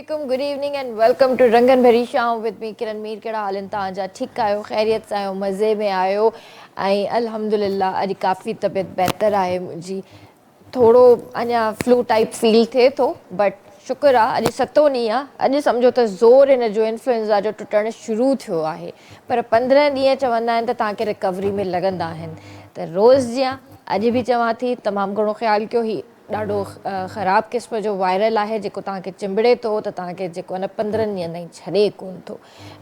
Assalamualaikum, good evening and welcome to Rangan Bhari Shaam with me Kiran Meer. कहिड़ा हाल आहिनि तव्हांजा? ठीकु आहियो, ख़ैरियत सां आहियो, मज़े में आहियो? ऐं अल्हम्दुलिल्लाह अॼु काफ़ी तबियत बहितर आहे मुंहिंजी। थोरो अञा फ्लू टाइप फील थिए थो बट शुक्र आहे अॼु 7 ॾींहुं आहे। अॼु सम्झो त ज़ोर हिन जो इन्फ्लुएंज़ा जो टुटणु शुरू थियो आहे, पर 15 ॾींहं चवंदा आहिनि त तव्हांखे रिकवरी में लॻंदा आहिनि। त रोज़ जीअं अॼु बि चवां थी, तमामु घणो ख़्यालु कयो। ही ॾाढो ख़राबु क़िस्म जो वायरल आहे जेको तव्हांखे चिंबड़े थो त तव्हांखे जेको आहे न 15 ॾींहं ताईं छॾे कोन थो।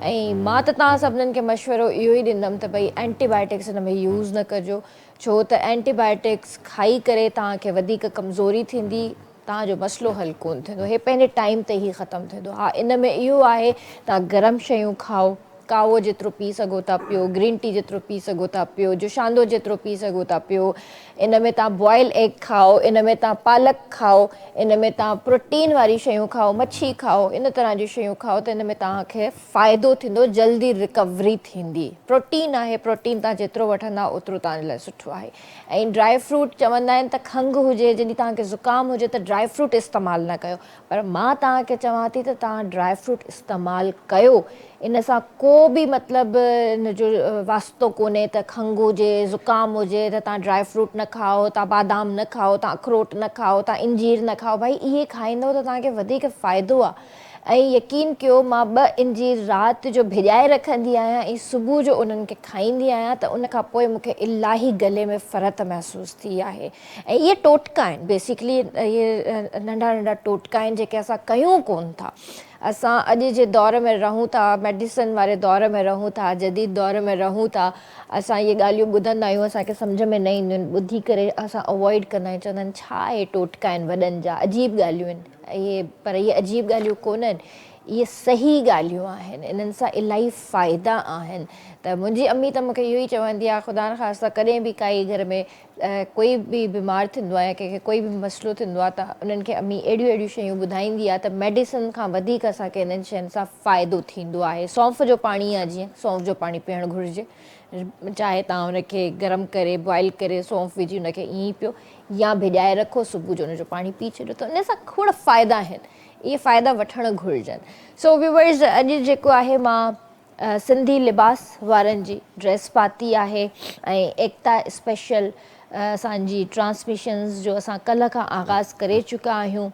ऐं मां त तव्हां सभिनीनि खे मशवरो इहो ई ॾींदमि त भई एंटीबायोटिक्स हिन में यूज़ न कजो, छो त एंटीबायोटिक्स खाई करे तव्हांखे वधीक कमज़ोरी थींदी, तव्हांजो मसइलो हल कोन थींदो, हे पंहिंजे टाइम ते ई ख़तमु थींदो। हा, इन में इहो आहे तव्हां गरम शयूं खाओ, कावो जेतिरो पी सघो था पियो, ग्रीन टी जेतिरो पी सघो था पियो, जुशांदो जेतिरो पी सघो था पियो। इन में तव्हां बॉयल एग खाओ, इन में तव्हां पालक खाओ, इन में तव्हां प्रोटीन वारी शयूं खाओ, मच्छी खाओ, इन तरह जी शयूं खाओ त इन में तव्हांखे फ़ाइदो थींदो, जल्दी रिकवरी थींदी। प्रोटीन आहे, प्रोटीन तव्हां जेतिरो वठंदा ओतिरो तव्हांजे लाइ सुठो आहे। ऐं ड्राई फ्रूट चवंदा आहिनि त खंघि हुजे, जॾहिं तव्हांखे ज़ुकाम हुजे त ड्राई फ्रूट इस्तेमालु न कयो, पर मां तव्हांखे चवां थी त तव्हां ड्राई फ्रूट इस्तेमालु कयो। इन सां को बि मतिलबु इन जो वास्तो कोन्हे त खंघि हुजे, ज़ुकाम हुजे त तव्हां ड्राई फ्रूट न खाओ, तव्हां बादाम न खाओ, तव्हां अखरोट न खाओ, तव्हां इंजीर न खाओ। भाई इहे खाईंदव त तव्हांखे वधीक फ़ाइदो आहे। ऐं यकीन कयो, मां 2 इंजीर राति जो भिॼाए रखंदी आहियां ऐं सुबुह जो उन्हनि खे खाईंदी आहियां त उन खां पोइ मूंखे इलाही गले में फ़र्क़ु महसूसु थी आहे। ऐं इहे टोटका आहिनि, बेसिकली इहे नंढा नंढा टोटका आहिनि जेके असां कयूं कोन था। असां अॼु जे दौर में रहूं था, मेडिसिन वारे दौर में रहूं था, जदीद दौर में रहूं था। असां इहे ॻाल्हियूं ॿुधंदा आहियूं, असांखे सम्झ में न ईंदियूं आहिनि, ॿुधी करे असां अवॉइड कंदा आहियूं, चवंदा आहिनि छा इहे टोटका आहिनि वॾनि जा, अजीब ॻाल्हियूं आहिनि। इहे पर इहे अजीब ॻाल्हियूं कोन आहिनि, इहे सही ॻाल्हियूं आहिनि, इन्हनि सां इलाही फ़ाइदा आहिनि। त मुंहिंजी अम्मी त मूंखे इहो ई चवंदी आहे, ख़ुदा न ख़ास्ता कॾहिं बि काई घर में कोई बि बीमार थींदो आहे, कंहिंखे कोई बि मसइलो थींदो आहे त उन्हनि खे अम्मी अहिड़ियूं अहिड़ियूं शयूं ॿुधाईंदी आहे त मेडिसिन खां वधीक असांखे इन्हनि शयुनि सां फ़ाइदो थींदो आहे। सौंफ जो पाणी आहे, जीअं सौंफ जो पाणी पीअणु घुरिजे, चाहे तव्हां उनखे गरम करे बॉइल करे सौंफ विझी उनखे ईअं ई पियो, या भिॼाए रखो, सुबुह जो उनजो पाणी पी छॾियो, त उन सां खोड़ फ़ाइदा आहिनि। इहे फ़ाइदा वठणु घुरिजनि। सो व्यूअर्स, अॼु जेको आहे मां सिंधी लिबास वारनि जी ड्रेस पाती आहे ऐं एकता स्पेशल असांजी ट्रांसमिशन्स जो असां कल्ह खां आगाज़ करे चुका आहियूं।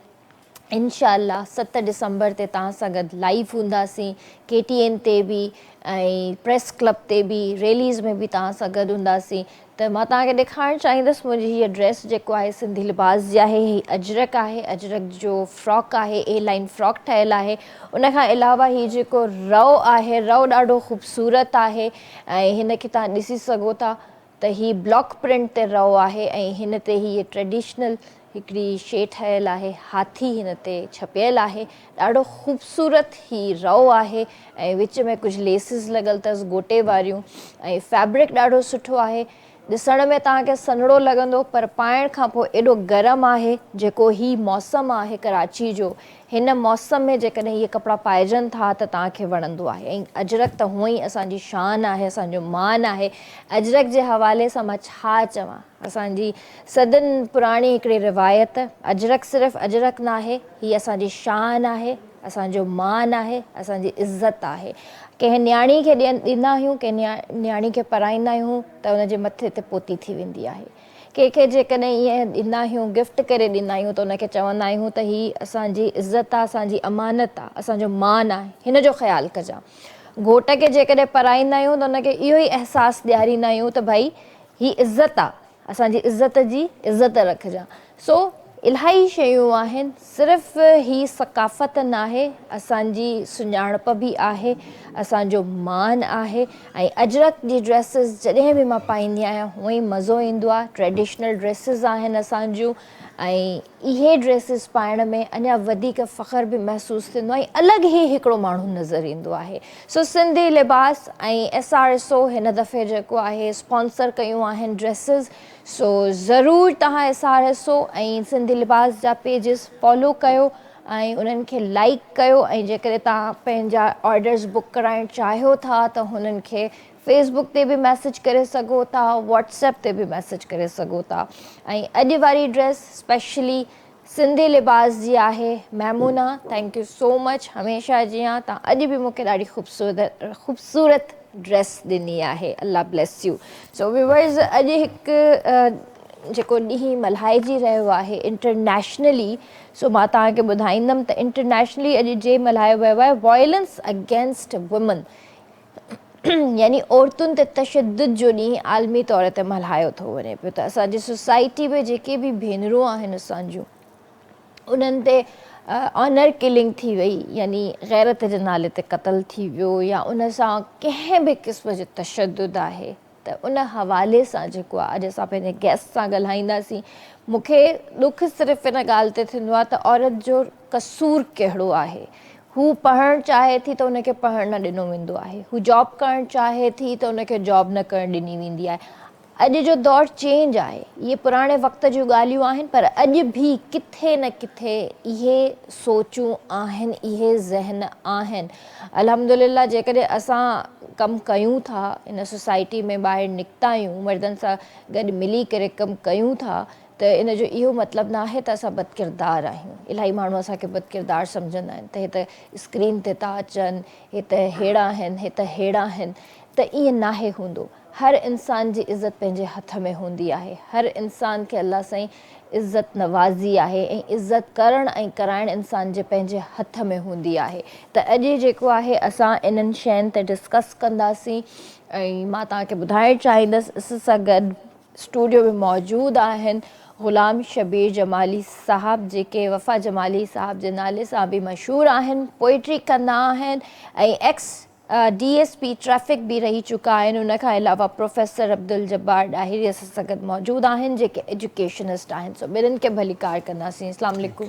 इंशाअल्लाह 7 डिसंबर ते तव्हां सां गॾु लाइव हूंदासीं, KTN ते बि ऐं प्रेस क्लब ते बि, रैलीज़ में बि तव्हां सां गॾु हूंदासीं। त मां तव्हांखे ॾेखारणु चाहींदसि, मुंहिंजी हीअ ड्रेस जेको आहे सिंधी लिबास जी आहे, हीअ अजरक आहे, अजरक जो फ्रॉक आहे, ए लाइन फ्रॉक ठहियलु आहे। उनखां अलावा हीअ जेको रओ आहे, रओ ॾाढो ख़ूबसूरत आहे ऐं हिन खे तव्हां ॾिसी सघो था त हीअ ब्लॉक प्रिंट ते रओ आहे ऐं हिन ते हीअ ट्रेडिशनल हिकिड़ी शइ ठहियलु आहे, हाथी हिन ते छपियलु आहे, ॾाढो ख़ूबसूरत ही रओ आहे ऐं विच में कुझु लेसिस लॻल अथसि गोटे वारियूं, ऐं फैब्रिक ॾाढो सुठो आहे। ॾिसण में तव्हांखे सन्हड़ो लॻंदो, पर पाइण खां पोइ एॾो गरम आहे। जेको ही मौसमु आहे कराची जो, हिन मौसम में जेकॾहिं इहे कपिड़ा पाइजनि था त तव्हांखे वणंदो आहे। ऐं अजरक त हूअं ई असांजी शान आहे, असांजो मान आहे। अजरक जे हवाले सां मां छा चवां, असांजी सदन पुराणी हिकिड़ी रिवायत, अजरक सिर्फ़ु अजरक न आहे, हीअ असांजी शान आहे, असांजो मान आहे, असांजी इज़त आहे। कंहिं न्याणी खे ॾींदा आहियूं, कंहिं न्याणी खे पराईंदा आहियूं त उनजे मथे ते पोती थी वेंदी आहे। कंहिंखे जेकॾहिं ईअं ॾींदा आहियूं, गिफ्ट करे ॾींदा आहियूं त उनखे चवंदा आहियूं त हीअ असांजी इज़त आहे, असांजी अमानत आहे, असांजो मान आहे, हिन जो ख़्यालु कजां। घोट खे जेकॾहिं पराईंदा आहियूं त उनखे इहो ई अहसासु ॾियारींदा आहियूं त भई हीअ इज़त आहे, असांजी इज़त जी इज़त रखिजांइ। सो इलाही शयूं आहिनि, सिर्फ़ु ही सकाफ़त न आहे, असांजी सुञाणप बि आहे, असांजो मान आहे। ऐं अजरक जी ड्रेसिस जॾहिं बि मां पाईंदी आहियां हूअं ई मज़ो ईंदो आहे। ट्रेडिशनल ड्रेसिस आहिनि असांजूं, ऐं इहे ड्रेसिस पाइण में अञा वधीक फ़ख़्रु बि महसूसु थींदो आहे, ऐं अलॻि ई हिकिड़ो माण्हू नज़र ईंदो आहे। सो सिंधी लिबास ऐं SRSO हिन दफ़े जेको आहे स्पॉन्सर कयूं आहिनि ड्रेसिस। सो ज़रूरु तव्हां SRSO ऐं सिंधी लिबास जा पेजिस फॉलो कयो ऐं उन्हनि खे लाइक कयो। ऐं जेकॾहिं तव्हां पंहिंजा ऑर्डर्स बुक कराइणु चाहियो था त हुननि खे फेसबुक ते बि मैसेज करे सघो था, व्हाट्सएप ते बि मैसेज करे सघो था। ऐं अॼु वारी ड्रेस स्पेशली सिंधी लिबास जी आहे Mahmuna, thank you so much. हमेशह जीअं तव्हां अॼु बि मूंखे ॾाढी ख़ूबसूरत ड्रेस ॾिनी आहे, अल्लाह ब्लेस यू। सो व्यूअर्स, अॼु हिकु जेको ॾींहुं मल्हाइजी रहियो आहे इंटरनेशनली, सो मां तव्हांखे ॿुधाईंदमि त इंटरनेशनली अॼु जे मल्हायो वियो आहे वायलेंस अगेंस्ट वुमन, यानी औरतुनि ते तशद्दुद जो ॾींहुं आलमी तौर ते मल्हायो थो वञे पियो। त असांजी सोसाइटी में जेके बि भेनरूं आहिनि असांजूं, उन्हनि ते ऑनर किलिंग थी वई, यानी ग़ैरत जे नाले ते क़तल थी वियो, या उन सां कंहिं बि क़िस्म जो तशद्दुद आहे, त उन हवाले सां जेको आहे अॼु असां पंहिंजे गेस्ट सां ॻाल्हाईंदासीं। मूंखे ॾुखु सिर्फ़ु इन ॻाल्हि ते थींदो आहे त औरत जो क़सूरु कहिड़ो आहे। हू पढ़णु चाहे थी त उनखे पढ़णु न ॾिनो वेंदो आहे, हू जॉब करणु चाहे थी त उनखे जॉब न करणु ॾिनी वेंदी आहे। अॼु जो दौरु चेंज आहे, इहे पुराणे वक़्त जूं ॻाल्हियूं आहिनि, पर अॼु बि किथे न किथे इहे सोचूं आहिनि, इहे ज़हन आहिनि। अल्हम्दुलिल्लाह, जेकॾहिं असां कमु कयूं था इन सोसाइटी में, ॿाहिरि निकिता आहियूं, मर्दनि सां गॾु मिली करे कमु कयूं था, त इन जो इहो मतिलबु न आहे त असां बदकिरदार आहियूं। इलाही माण्हू असांखे बदकिरदार सम्झंदा आहिनि त हे त स्क्रीन ते था अचनि, हे त अहिड़ा आहिनि, हे त अहिड़ा आहिनि, त ईअं नाहे हूंदो। हर इंसान जी इज़त पंहिंजे हथ में हूंदी आहे, हर इंसान खे अल्लाह साईं इज़त नवाज़ी आहे, ऐं इज़त करणु ऐं कराइणु इंसान जे पंहिंजे हथ में हूंदी आहे। त अॼु जेको आहे असां इन्हनि शयुनि ते डिस्कस कंदासीं, ऐं मां तव्हांखे ॿुधाइणु चाहींदसि, इस सां गॾु स्टूडियो में मौजूदु आहिनि ग़ुलाम शबीर जमाली साहब, जेके वफ़ा जमाली साहब जे नाले सां बि मशहूरु आहिनि, पोइट्री कंदा आहिनि, ऐं एक्स DSP ट्रैफ़िक बि रही चुका आहिनि। उनखां अलावा प्रोफेसर अब्दुल जब्बार ॾाहिरी असां सां गॾु मौजूदु आहिनि, जेके एजुकेशनिस्ट आहिनि। सो ॿिन्हिनि खे भली कार कंदासीं। अस्सलाम वालेकुम।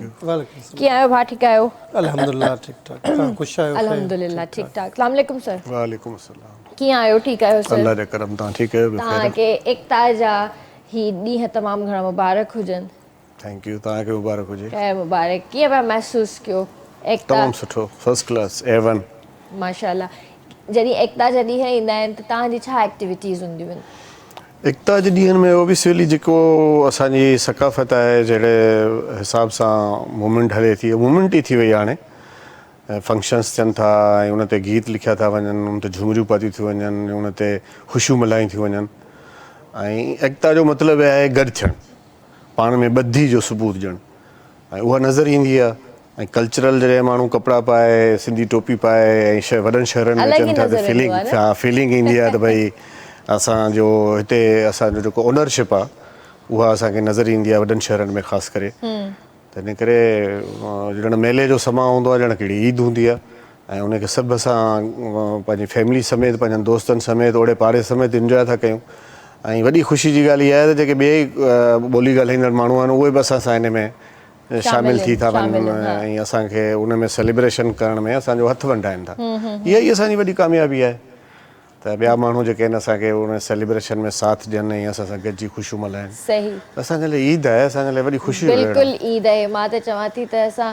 कीअं आहियो भाउ, ठीकु आहियो? अल्हम्दुलिल्लाह ठीकु ठाक। तव्हां ख़ुशि आहियो? अल्हम्दुलिल्लाह ठीकु ठाक। अस्सलाम वालेकुम सर। वालेकुम अस्सलाम। कीअं आहियो? ठीकु आहियो सर? अल्लाह जो करम। तव्हां ठीकु आहियो? तव्हांखे एकता जा ही ॾींहं तमामु घणा मुबारक हुजनि। थैंक यू, तव्हांखे मुबारक हुजे। ख़ैर मुबारक। कीअं पिया महसूसु कयो? एकता तमामु सुठो, फर्स्ट क्लास, A1। माशाल्लाह। जॾहिं एकता जा ॾींहं ईंदा आहिनि त तव्हांजी छा एक्टिविटीज़ हूंदियूं आहिनि? एकता जे ॾींहंनि में ओबियसली जेको असांजी सकाफ़त आहे, जहिड़े हिसाब सां मूवमेंट हले थी, मूवमेंट ई थी वई हाणे। फंक्शन्स थियनि था, ऐं उन ते गीत लिखिया था वञनि, उन ते झुमरियूं पातियूं थी वञनि, उन ते ख़ुशियूं मल्हायूं थी वञनि। ऐं एकता जो मतिलबु आहे गॾु थियणु, पाण में ॿधी जो सबूत ॾियणु, ऐं उहा नज़र ईंदी आहे। ऐं कल्चरल जॾहिं माण्हू कपिड़ा पाए, सिंधी टोपी पाए, ऐं वॾनि शहरनि में अचनि था त फीलिंग ईंदी आहे त भई असांजो हिते असांजो जेको ओनरशिप आहे उहा असांखे नज़र ईंदी आहे वॾनि शहरनि में ख़ासि करे। त इन करे ॼण मेले जो समा हूंदो आहे, ॼण कहिड़ी ईद हूंदी आहे, ऐं उनखे सभु असां पंहिंजी फैमिली समेत, पंहिंजनि दोस्तनि समेत, ओड़े पाड़े समेत इंजॉय था कयूं। ऐं वॾी ख़ुशी जी ॻाल्हि इहा आहे त जेके ॿिए ॿोली ॻाल्हाईंदड़ माण्हू आहिनि, उहे बि असां सां हिन में शामिल थी था वञनि, ऐं असांखे उन में सेलिब्रेशन करण में असांजो हथु वंडाइनि था। इहा ई असांजी वॾी कामयाबी आहे त ॿिया माण्हू जेके आहिनि असांखे उन सेलिब्रेशन में साथ ॾियनि, ऐं असां सां गॾिजी ख़ुशियूं मल्हाइनि। सही, असांजे लाइ ईद आहे, असांजे लाइ वॾी ख़ुशी। बिल्कुलु ईद आहे। मां त चवां थी त असां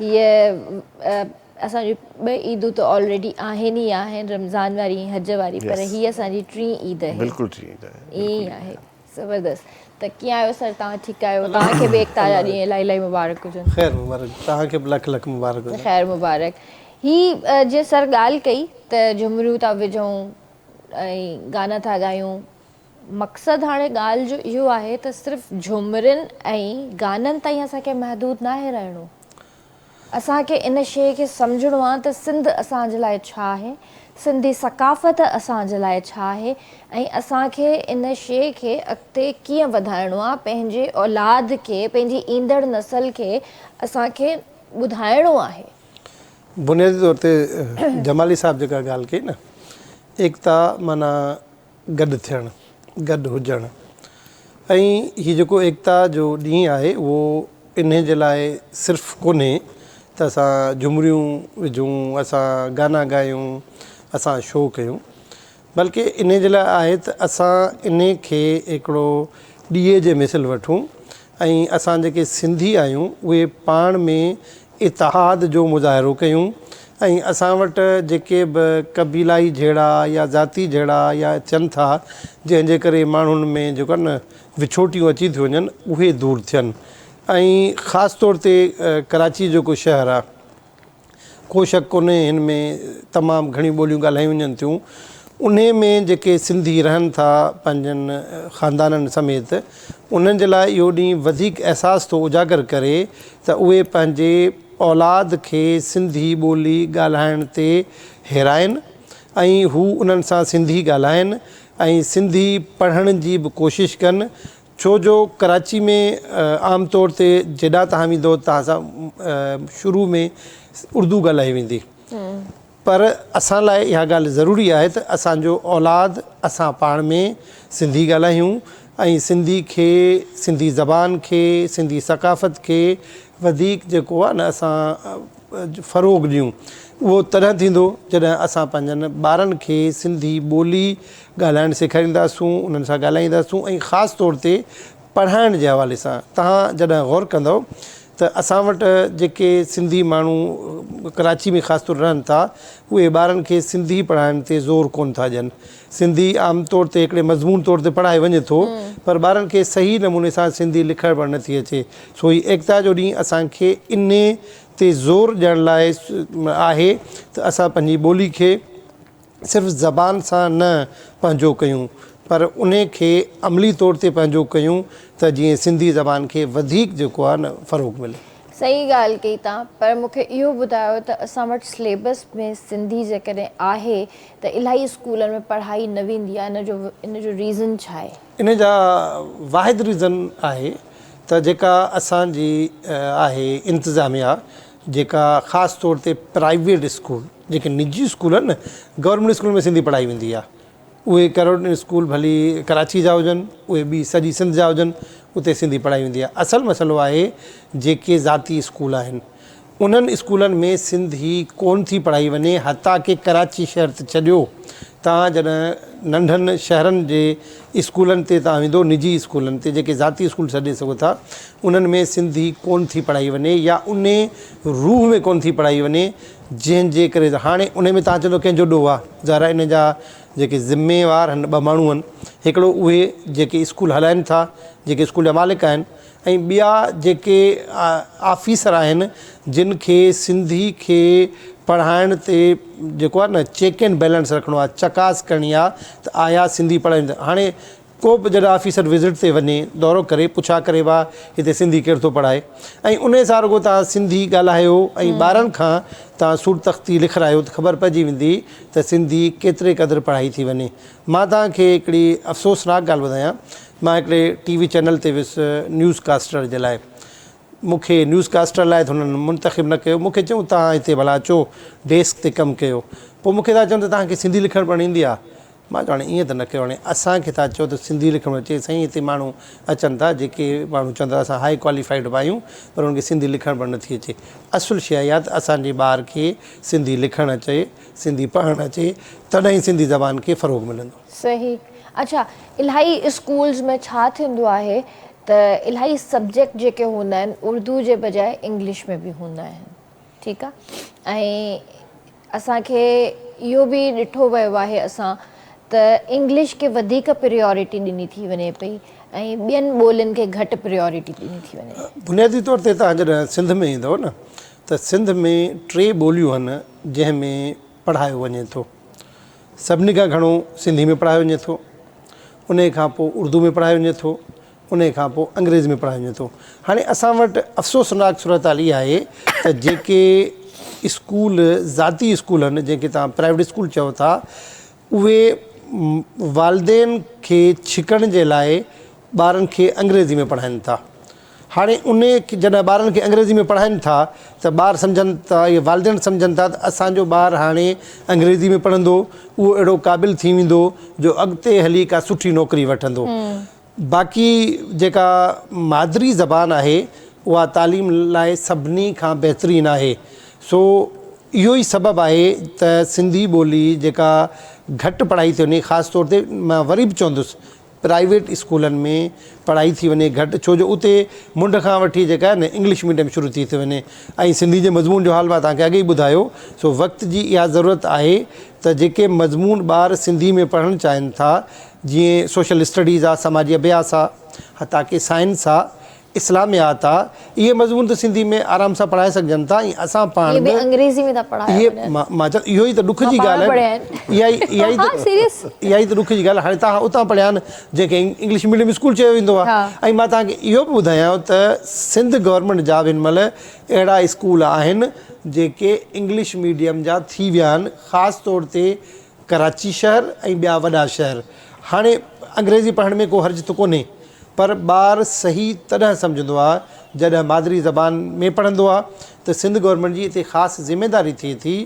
हीअ असांजी ॿ ईदूं त ऑलरेडी आहिनि ई आहिनि, रमज़ान वारी ऐं हज वारी, पर हीअ असांजी टीं ईद आहे। बिल्कुलु टीं ईद आहे। ईअं आहे, ज़बरदस्त। त कीअं आहियो सर? तव्हां ठीकु आहियो? तव्हांखे बि एकता जा ॾींहं इलाही इलाही मुबारक हुजनि। ख़ैर मुबारक, तव्हांखे बि लख लख मुबारक हुजे। ख़ैर मुबारक। ही जीअं सर ॻाल्हि कई त झुमरियूं था विझूं ऐं गाना था ॻायूं, मक़सदु हाणे ॻाल्हि जो इहो आहे त सिर्फ़ु झुमरियुनि ऐं गाननि ताईं असांखे महदूदु न आहे रहणो। असांखे इन शइ खे सम्झणो आहे त सिंध असांजे लाइ छा आहे, सिंधी सकाफ़त असांजे लाइ छा आहे, ऐं असांखे इन शइ खे अॻिते कीअं वधाइणो आहे, पंहिंजे औलाद खे, पंहिंजी ईंदड़ नसल खे असांखे ॿुधाइणो आहे। बुनियादी तौर ते जमाली साहिब जेका ॻाल्हि कई न, एकता माना गॾु थियणु, गॾु हुजणु, ऐं हीअ जेको एकता जो ॾींहुं आहे उहो इन जे लाइ सिर्फ़ु कोन्हे त असां झुमरियूं विझूं, असां गाना ॻायूं, असां शो कयूं, बल्कि इन जे लाइ आहे त असां इन खे हिकिड़ो ॾीए जे मिसल वठूं, ऐं असां जेके सिंधी आहियूं उहे पाण में इतिहाद जो मुज़ाहिरो कयूं, ऐं असां वटि जेके बि क़बीलाई जहिड़ा या ज़ाती जहिड़ा या थियनि था, जंहिंजे करे माण्हुनि में जेको आहे न विछोटियूं अची थियूं वञनि, उहे दूरि थियनि। ऐं ख़ासि तौर ते कराची जेको शहरु आहे को शक कोन्हे हिन में तमामु घणी ॿोलियूं ॻाल्हायूं वञनि थियूं। उन में जेके सिंधी रहनि था पंहिंजनि ख़ानदाननि समेत, उन्हनि जे लाइ इहो ॾींहुं वधीक अहसासु थो उजागर करे त उहे पंहिंजे औलाद खे सिंधी ॿोली ॻाल्हाइण ते हिराइनि ऐं हू उन्हनि सां सिंधी ॻाल्हाइनि ऐं सिंधी पढ़ण जी बि कोशिशि कनि। छो जो कराची में आम तौर ते जेॾा तव्हां वेंदो तव्हां सां शुरू में उर्दू ॻाल्हाई वेंदी, पर असां लाइ इहा ॻाल्हि ज़रूरी आहे त असांजो औलाद असां पाण में सिंधी ॻाल्हायूं ऐं सिंधी खे, सिंधी ज़बान खे, सिंधी सकाफ़त खे वधीक जेको आहे न असां फ़रोग़ ॾियूं। उहो तॾहिं थींदो जॾहिं असां पंहिंजनि ॿारनि खे सिंधी ॿोली ॻाल्हाइणु सेखारींदासूं, उन्हनि सां ॻाल्हाईंदासूं ऐं ख़ासि तौर ते पढ़ाइण जे हवाले सां। तव्हां जॾहिं गौर कंदव त असां वटि जेके सिंधी माण्हू कराची में ख़ासि तौर रहनि था, उहे ॿारनि खे सिंधी पढ़ाइण ते ज़ोर कोन था ॾियनि। सिंधी आम तौर ते हिकिड़े मज़मून तौर ते पढ़ाए वञे थो, पर ॿारनि खे सही नमूने सां सिंधी लिखण पढ़ण नथी अचे। सो ही एकता जो ॾींहुं असांखे इन ते ज़ोर ॾियण लाइ आहे त असां पंहिंजी ॿोली खे सिर्फ़ु ज़बान सां न पंहिंजो कयूं, पर उन खे अमली तौर ते पंहिंजो कयूं त जीअं सिंधी ज़बान खे वधीक जेको आहे न फ़रोग़ मिले। सही ॻाल्हि कई तव्हां, पर मूंखे इहो ॿुधायो त असां वटि सिलेबस में सिंधी जेकॾहिं आहे त इलाही स्कूलनि में पढ़ाई न वेंदी आहे, इन जो रीज़न छा आहे? इन जा वाहिद रीज़न आहे त जेका असांजी आहे इंतिज़ामिया, जेका ख़ासि तौर ते प्राइवेट स्कूल, जेके निजी स्कूल आहिनि न, गवर्नमेंट स्कूल में सिंधी पढ़ाई वेंदी आहे। उहे करोड़ स्कूल भली कराची जा हुजनि, उहे ॿी सॼी सिंध जा हुजनि, उते सिंधी पढ़ाई वेंदी आहे। असल मसइलो आहे जेके ज़ाती स्कूल आहिनि उन्हनि स्कूलनि में सिंधी कोन थी पढ़ाई वञे। हता की कराची शहर त छॾियो, तव्हां जॾहिं नंढनि शहरनि जे स्कूलनि ते तव्हां वेंदो, निजी स्कूलनि ते जेके ज़ाती स्कूल छॾे सघो था, उन्हनि में सिंधी कोन थी पढ़ाई वञे या उन रूह में कोन थी पढ़ाई वञे जंहिंजे करे हाणे उन में तव्हां चवंदो कंहिंजो ॾोह आहे। ज़रा इन जा जेके ज़िम्मेवार आहिनि ॿ माण्हू आहिनि, हिकिड़ो उहे जेके स्कूल हलाइनि था, जेके स्कूल जा मालिक आहिनि, ऐं ॿिया जेके ऑफिसर आहिनि जिन खे सिंधी खे पढ़ाइण ते जेको आहे न चेक एंड बैलेंस रखिणो आहे, चकास करणी आहे त आया सिंधी पढ़ाईंदा। हाणे को बि जॾहिं ऑफिसर विज़िट ते वञे, दौरो करे, पुछा करे वाह हिते सिंधी केरु थो पढ़ाए, ऐं उन सां रुॻो तव्हां सिंधी ॻाल्हायो ऐं ॿारनि खां तव्हां सूर तख़्ती लिखारायो त ख़बर पइजी वेंदी त सिंधी केतिरे क़दुरु पढ़ाई थी वञे। मां तव्हांखे हिकिड़ी अफ़सोसनाक ॻाल्हि ॿुधायां। मां हिकिड़े TV चैनल ते वियुसि न्यूज़ कास्टर जे लाइ। मूंखे न्यूज़ कास्टर लाइ त हुननि मुंतख़िब न कयो, मूंखे चयूं तव्हां हिते भला अचो डेस्क ते कमु कयो। पोइ मूंखे था चवनि त तव्हांखे सिंधी लिखणु पढ़णु ईंदी आहे? मां चवां ईअं त न कयो। हाणे असांखे था चओ त सिंधी लिखणु अचे, साईं हिते माण्हू अचनि था जेके माण्हू चवंदा असां हाई क्वालिफाइड बि आहियूं, पर उनखे सिंधी लिखणु पढ़णु नथी अचे। असुलु शइ इहा त असांजे ॿार खे सिंधी लिखणु अचे, सिंधी पढ़णु अचे, तॾहिं ई सिंधी ज़बान खे फ़रोग़ मिलंदो। सही। अच्छा, इलाही स्कूल्स में छा थींदो आहे त इलाही सब्जेक्ट जेके हूंदा आहिनि उर्दू जे बजाए इंग्लिश में बि हूंदा आहिनि, ठीकु आहे। ऐं असांखे इहो बि ॾिठो वियो आहे असां त इंग्लिश खे वधीक प्रियोरिटी ॾिनी थी वञे पई ऐं ॿियनि ॿोलियुनि खे घटि प्रियोरिटी ॾिनी थी वञे। बुनियादी तौर ते तव्हां जॾहिं सिंध में ईंदव न, त सिंध में 3 ॿोलियूं आहिनि जंहिंमें पढ़ायो वञे थो। सभिनी खां घणो सिंधी में पढ़ायो वञे थो, उन खां पोइ उर्दू में पढ़ायो वञे थो, उन खां पोइ अंग्रेज़ी में पढ़ायो वञे थो। हाणे असां वटि अफ़सोसनाक सूरत हाल इहा आहे त जेके स्कूल ज़ाती स्कूल आहिनि, जंहिंखे तव्हां प्राइवेट स्कूल चओ था, उहे वालदेन खे छिकण जे लाइ ॿारनि खे अंग्रेज़ी में पढ़ाइनि था। हाणे उन जॾहिं ॿारनि खे अंग्रेज़ी में पढ़ाइनि था त ॿार सम्झनि था, इहे वालदेन सम्झनि था त असांजो ॿारु हाणे अंग्रेज़ी में पढ़ंदो, उहो अहिड़ो क़ाबिल थी वेंदो जो अॻिते हली का सुठी नौकिरी वठंदो। बाक़ी जेका मादरी ज़बान आहे उहा तालीम लाइ सभिनी खां बहितरीनु आहे। सो इहो ई सबबु आहे त सिंधी ॿोली जेका घटि पढ़ाई थी वञे, ख़ासि तौर ते मां वरी बि चवंदुसि प्राइवेट स्कूलनि में पढ़ाई थी वञे घटि, छो जो उते मुंड खां वठी जेका आहे न इंग्लिश मीडियम शुरू थी वञे। ऐं सिंधी जे मज़मून जो हाल मां तव्हांखे अॻे ई ॿुधायो। सो वक़्त जी इहा ज़रूरत आहे त जेके मज़मून ॿार सिंधी में पढ़णु चाहिनि था, जीअं सोशल स्टडीज़ आहे, समाजी अभ्यास आहे, हता की साइंस आहे, इस्लामियात आहे इहे मज़मून त सिंधी में आराम सां पढ़ाए सघजनि था ऐं असां ये पाण भी बि अंग्रेजी में था पढ़ाया इहे मां चवां इहो ई त ॾुख जी मां पाण ॻाल्हि पढ़िया आहे आहिनि। इहा ई हाँ, serious? इहा ई त ॾुख जी ॻाल्हि आहे। हाणे तव्हां उतां पढ़िया आहिनि जेके इंग्लिश मीडियम स्कूल चयो वेंदो आहे हाँ। ऐं मां तव्हांखे इहो बि ॿुधायांव त सिंध गवर्नमेंट जा बि हिन महिल अहिड़ा स्कूल आहिनि जेके इंग्लिश मीडियम जा थी विया आहिनि, ख़ासि तौर ते कराची शहर ऐं ॿिया वॾा शहर। हाणे अंग्रेज़ी पढ़ण में को हर्ज त कोन्हे, पर ॿारु सही तॾहिं सम्झंदो आहे जॾहिं मादरी ज़बान में पढ़ंदो आहे। त सिंध गवर्नमेंट जी हिते ख़ासि ज़िमेदारी थिए थी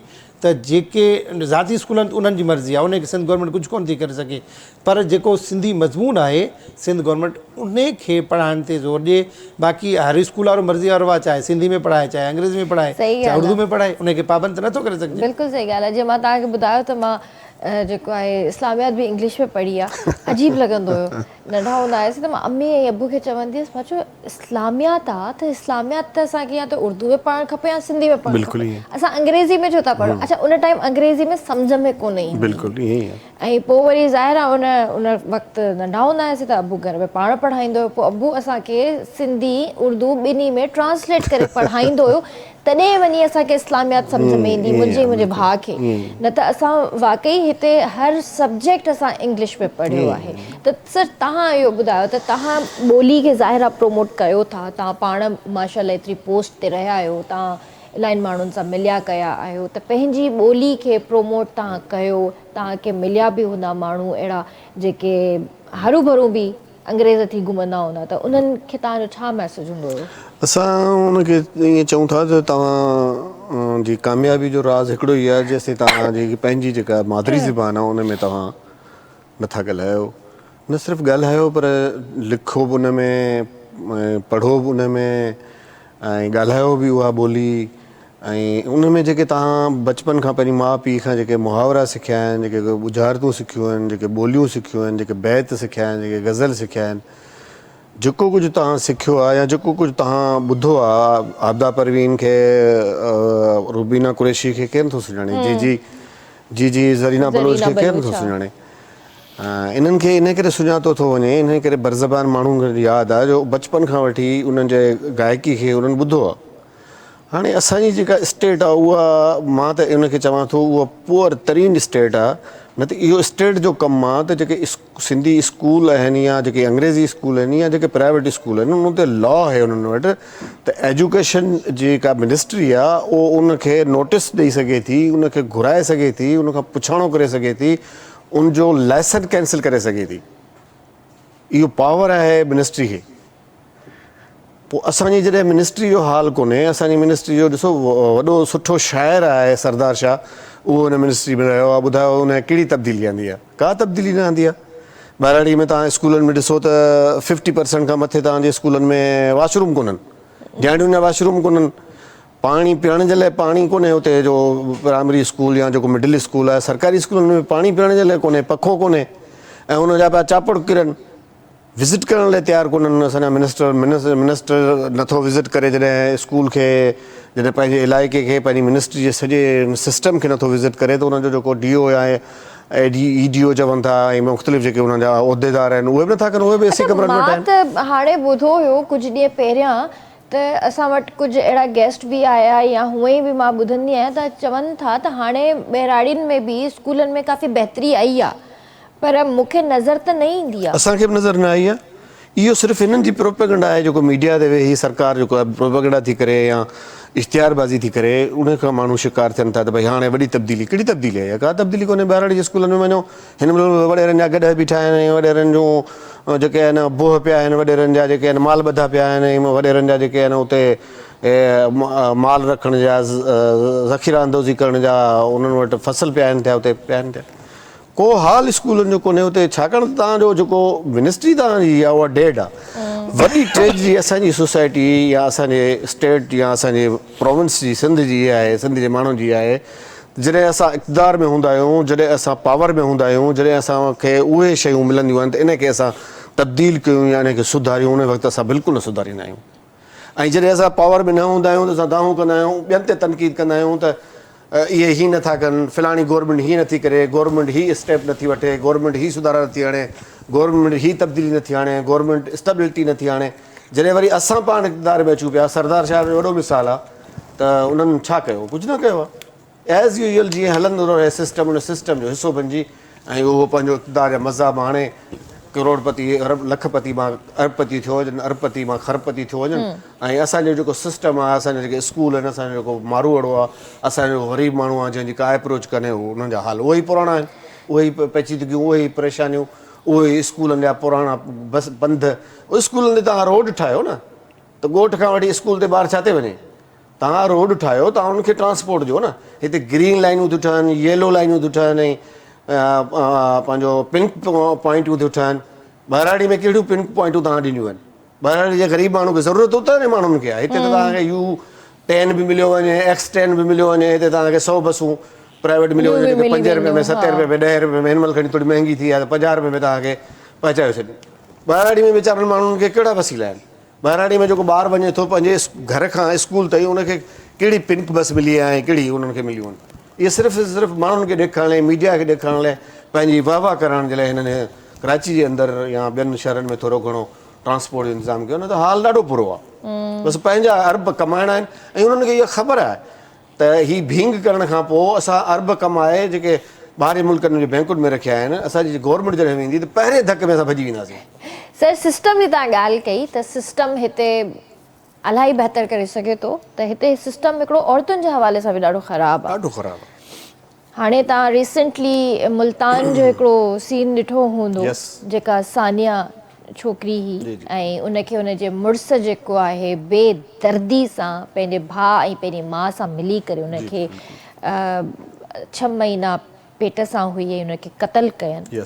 त जेके ज़ाती स्कूल आहिनि उन्हनि जी मर्ज़ी आहे, उनखे सिंध गवर्नमेंट कुझु कोन थी करे सघे, पर जेको सिंधी मज़मून आहे सिंध गवर्नमेंट उन खे पढ़ाइण ते ज़ोर ॾिए। बाक़ी हर स्कूल वारो मर्ज़ी वारो आहे, चाहे सिंधी में पढ़ाए, चाहे अंग्रेज़ी में पढ़ाए, सही चाहे ॻाल्हि उर्दू में पढ़ाए, उनखे पाबंद त नथो करे सघिजे। बिल्कुलु सही ॻाल्हि आहे। जीअं मां तव्हांखे ॿुधायो त मां जेको आहे इस्लामियात बि इंग्लिश में पढ़ी आहे। अजीब लॻंदो हुयो, नंढा हूंदा हुआसीं त मां अम्मी ऐं अबू खे चवंदी हुअसि, मां चयो इस्लामियात आहे त इस्लामियात त असांखे या त उर्दू में पढ़णु खपे या सिंधी में पढ़णु बिल्कुलु खपे, ईअं। असां अंग्रेज़ी में छो था पढ़ूं? अच्छा, उन टाइम अंग्रेज़ी में सम्झ में कोन ईंदी। बिल्कुलु ईअं ई आहे। ऐं पोइ वरी ज़ाहिर आहे उन वक़्तु नंढा हूंदा हुआसीं त अबू घर में पाण पढ़ाईंदो हुयो। पोइ अबू असांखे सिंधी उर्दू ॿिन्ही में ट्रांसलेट करे पढ़ाईंदो हुयो, तॾहिं वञी असांखे इस्लामियात सम्झ में ईंदी, मुंहिंजे भाउ खे। न त असां वाक़ई हिते हर सब्जेक्ट असां इंग्लिश में पढ़ियो आहे। त सर तव्हां इहो ॿुधायो त तव्हां ॿोली खे ज़ाहिर आहे प्रोमोट कयो था, तव्हां पाण माशाल्लाह एतिरी पोस्ट ते रहिया आहियो, तव्हां इलाही माण्हुनि सां मिलिया कया आहियो, त पंहिंजी ॿोली खे प्रोमोट तव्हां कयो, तव्हांखे मिलिया बि हूंदा माण्हू अहिड़ा जेके हरू भरू बि अंग्रेज़ थी घुमंदा हूंदा, त उन्हनि खे तव्हांजो छा मैसेज हूंदो हुयो? असां उनखे ईअं चऊं था त तव्हां जी कामयाबी जो राज़ हिकिड़ो ई आहे, जेसिताईं तव्हांजी पंहिंजी जेका मादरी ज़बान आहे उन में तव्हां नथा ॻाल्हायो, न सिर्फ़ु ॻाल्हायो पर लिखो बि उन में, पढ़ो बि उन में, ऐं ॻाल्हायो बि उहा ॿोली। ऐं उन में जेके तव्हां बचपन खां पंहिंजी माउ पीउ खां जेके मुहावरा सिखिया आहिनि, जेके बुझारतूं सिखियूं आहिनि, जेके ॿोलियूं सिखियूं आहिनि, जेके बैत सिखिया आहिनि, जेके गज़ल सिखिया आहिनि, जेको कुझु तव्हां सिखियो आहे या जेको कुझु तव्हां ॿुधो आहे, आबदा परवीन खे, रुबीना कुरैशी खे केरु नथो सुञाणे, जी ज़रीना बलोच खे केरु नथो सुञाणे। इन्हनि खे इन करे सुञातो थो वञे, इन करे बरज़बान माण्हुनि खे यादि आहे जो बचपन खां वठी उन्हनि जे गायकी खे उन्हनि ॿुधो आहे। हाणे असांजी जेका स्टेट आहे उहा, मां त उनखे चवां थो उहा पुअर तरीन स्टेट आहे। न त इहो स्टेट जो कमु आहे त जेके सिंधी स्कूल आहिनि या जेके अंग्रेज़ी स्कूल आहिनि या जेके प्राइवेट स्कूल आहिनि, उन ते लॉ आहे उन्हनि वटि त एजुकेशन जेका मिनिस्ट्री आहे उहो उनखे नोटिस ॾेई सघे थी, उनखे घुराए सघे थी, उनखां पुछाणो करे सघे थी, उनजो लाइसेंस कैंसिल करे सघे थी। इहो पावर आहे मिनिस्ट्री खे। पोइ असांजी जॾहिं मिनिस्ट्री जो हाल कोन्हे, असांजी मिनिस्ट्री जो ॾिसो वॾो सुठो शाइर आहे सरदार शाह, उहो हुन मिनिस्ट्री में रहियो आहे। ॿुधायो हुन कहिड़ी तब्दीली आंदी आहे? का तब्दीली न आंदी आहे। ॿारहड़ी में तव्हां स्कूलनि में ॾिसो त 50% खां मथे तव्हांजे स्कूलनि में वाशरूम कोन्हनि, ॾियाणियुनि जा वाशरूम कोन्हनि, पाणी पीअण जे लाइ पाणी कोन्हे हुते जो प्राइमरी स्कूल या जेको मिडिल स्कूल आहे, सरकारी स्कूलनि में पाणी पीअण जे लाइ कोन्हे, पखो कोन्हे, ऐं हुनजा पिया चापड़ किरनि, विज़िट करण लाइ तयारु कोन्हनि। असांजा मिनिस्टर नथो विज़िट करे जॾहिं स्कूल खे, जॾहिं पंहिंजे इलाइक़े खे, पंहिंजी मिनिस्ट्री जे सॼे सिस्टम खे नथो विज़िट करे, त उनजो जेको DO आहे, EDO चवनि था, ऐं मुख़्तलिफ़ जेके उन जा उहिदेदार आहिनि, उहे बि नथा कनि, उहे बि एसी कमरनि में आहिनि। मां त हाणे ॿुधो हुयो कुझु ॾींहं पहिरियां त असां वटि कुझु अहिड़ा गेस्ट बि आया, या हूअं ई बि मां ॿुधंदी आहियां त चवनि था त हाणे ॿहिराड़ियुनि में बि स्कूलनि में काफ़ी बहितरी आई आहे, पर मूंखे नज़र त न ईंदी आहे। असांखे बि नज़र न आई आहे। इहो सिर्फ़ु हिननि जी प्रोपेगेंडा आहे, जेको मीडिया ते वेही सरकार जेको आहे प्रोपेगेंडा थी करे या इश्तिहारबाज़ी थी करे, उन खां माण्हू शिकार थियनि था त भई हाणे वॾी तब्दीली। कहिड़ी तब्दीली आहे? का तब्दीली कोन्हे। ॿारहड़ी जे स्कूलनि में वञो, हिन महिल वॾेरनि जा गॾ बीठा आहिनि, वॾेरनि जूं जेके आहिनि बोह पिया आहिनि, वॾेरनि जा जेके आहिनि माल ॿधा पिया आहिनि, वॾेरनि जा जेके आहिनि उते माल रखण जा, ज़ख़ीरा अंदोज़ी करण जा, उन्हनि वटि फसल पिया आहिनि थिया, उते पिया आहिनि थिया। को हाल स्कूलनि जो कोन्हे हुते, छाकाणि त तव्हांजो जेको मिनिस्ट्री तव्हांजी आहे उहा डेड आहे। वॾी ट्रेजडी असांजी सोसाइटी या असांजे स्टेट या असांजे प्रोविंस जी, सिंध जी आहे, सिंध जे माण्हुनि जी आहे। जॾहिं असां इक़्तिदार में हूंदा आहियूं, जॾहिं असां पावर में हूंदा आहियूं, जॾहिं असांखे उहे शयूं मिलंदियूं आहिनि त इन खे असां तब्दील कयूं या इन खे सुधारियूं, उन वक़्तु असां बिल्कुलु न सुधारींदा आहियूं। ऐं जॾहिं असां पावर में न हूंदा आहियूं त असां दाऊं कंदा आहियूं, ॿियनि ते तनक़ीद कंदा आहियूं त इहे हीअं नथा कनि, फलाणी गवर्नमेंट हीअं नथी करे, गवर्नमेंट हीअ स्टेप नथी वठे, गवर्नमेंट हीअ सुधारा नथी आणे, गवर्नमेंट हीअ तब्दीली नथी आणे, गवर्नमेंट स्टेबिलिटी नथी आणे। जॾहिं वरी असां पाण इक़्तिदार में अचूं पिया, सरदार साहिब जो वॾो मिसाल आहे त उन्हनि छा कयो, कुझु न कयो आहे। एज़ यूजुअल जीअं हलंदो रहे सिस्टम, उन सिस्टम जो हिसो बणिजी ऐं उहो पंहिंजो इक़्तिदार जा मज़ा माणे, करोड़पति अरब लखपति मां अरबपति थियो वञनि, अरबपति मां खरबपति थियो वञनि। ऐं असांजो जेको सिस्टम आहे, असांजा जेके स्कूल आहिनि, असांजो जेको मारूअड़ो आहे, असांजो ग़रीब माण्हू आहे जंहिंजी का अप्रोच कने, उहो उन्हनि जा हाल उहे ई पुराणा आहिनि, उहे ई पेचीदगियूं, उहे ई परेशानियूं, उहे ई स्कूलनि जा पुराणा बसि बंद। स्कूलनि ते तव्हां रोड ठाहियो न, त ॻोठ खां वठी स्कूल ते ॿारु छा ते वञे? तव्हां रोड ठाहियो, तव्हां उनखे ट्रांसपोर्ट ॾियो न। हिते ग्रीन लाइनूं थियूं ठहनि, येलो लाइनूं थियूं ठहनि, ऐं पंहिंजो पिंक पॉइंटूं थियूं ठहनि। बहिराड़ी में कहिड़ियूं पिंक पॉइंटूं तव्हां ॾिनियूं आहिनि? बहिराड़ी जे ग़रीब माण्हू खे ज़रूरत उतरनि माण्हुनि खे आहे। हिते त तव्हांखे U10 बि मिलियो वञे, X10 बि मिलियो वञे, हिते तव्हांखे 100 बसूं प्राइवेट मिलियो वञे, जेके 5 रुपए में, 7 रुपए में, 10 रुपए में, हिन महिल खणी थोरी महांगी थी आहे त 50 रुपए में तव्हांखे पहुचाए छॾे। बहिराड़ी में वीचारनि माण्हुनि खे कहिड़ा वसीला आहिनि? बहिराड़ी में जेको ॿारु वञे थो पंहिंजे घर खां स्कूल ताईं, उनखे कहिड़ी पिंक बस मिली आहे ऐं कहिड़ी उन्हनि खे मिलियूं आहिनि? इहे सिर्फ़ु माण्हुनि खे ॾेखारण लाइ, मीडिया खे ॾेखारण लाइ, पंहिंजी वाह वाह करण जे लाइ हिननि कराची जे अंदरि या ॿियनि शहरनि में थोरो घणो ट्रांसपोर्ट जो इंतज़ाम कयो न, त हाल ॾाढो बुरो आहे। बसि पंहिंजा अरब कमाइणा आहिनि ऐं उन्हनि खे इहा ख़बर आहे त हीअ भींग करण खां पोइ असां अरब कमाए जेके ॿाहिरि मुल्कनि जे बैंकुनि में रखिया आहिनि, असांजी गवर्नमेंट जॾहिं वेंदी त पहिरें धक में असां भॼी वेंदासीं। सर, सिस्टम जी तव्हां ॻाल्हि कई त सिस्टम हिते इलाही बहितर करे सघे थो, त हिते सिस्टम हिकिड़ो औरतुनि जे हवाले सां बि ॾाढो ख़राबु आहे। ॾाढो ख़राबु आहे। हाणे तव्हां रिसेंटली मुल्तान जो हिकिड़ो सीन ॾिठो हूंदो, जेका सानिया छोकिरी हुई ऐं उनखे उनजे मुड़ुस जेको आहे बेदर्दी सां पंहिंजे भाउ ऐं पंहिंजी माउ सां मिली करे उनखे 6 महीना पेट सां हुई ऐं उनखे क़तलु कयनि,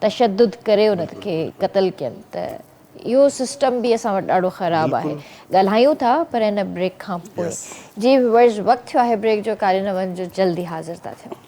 तशद्दुद करे उनखे क़तलु कयनि। त इहो सिस्टम बि असां वटि ॾाढो ख़राबु आहे। ॻाल्हायूं था पर हिन ब्रेक खां पोइ। जी व्यूअर्स, वक़्तु थियो आहे ब्रेक जो, कारे न वञिजो, जल्दी हाज़िर था थियूं।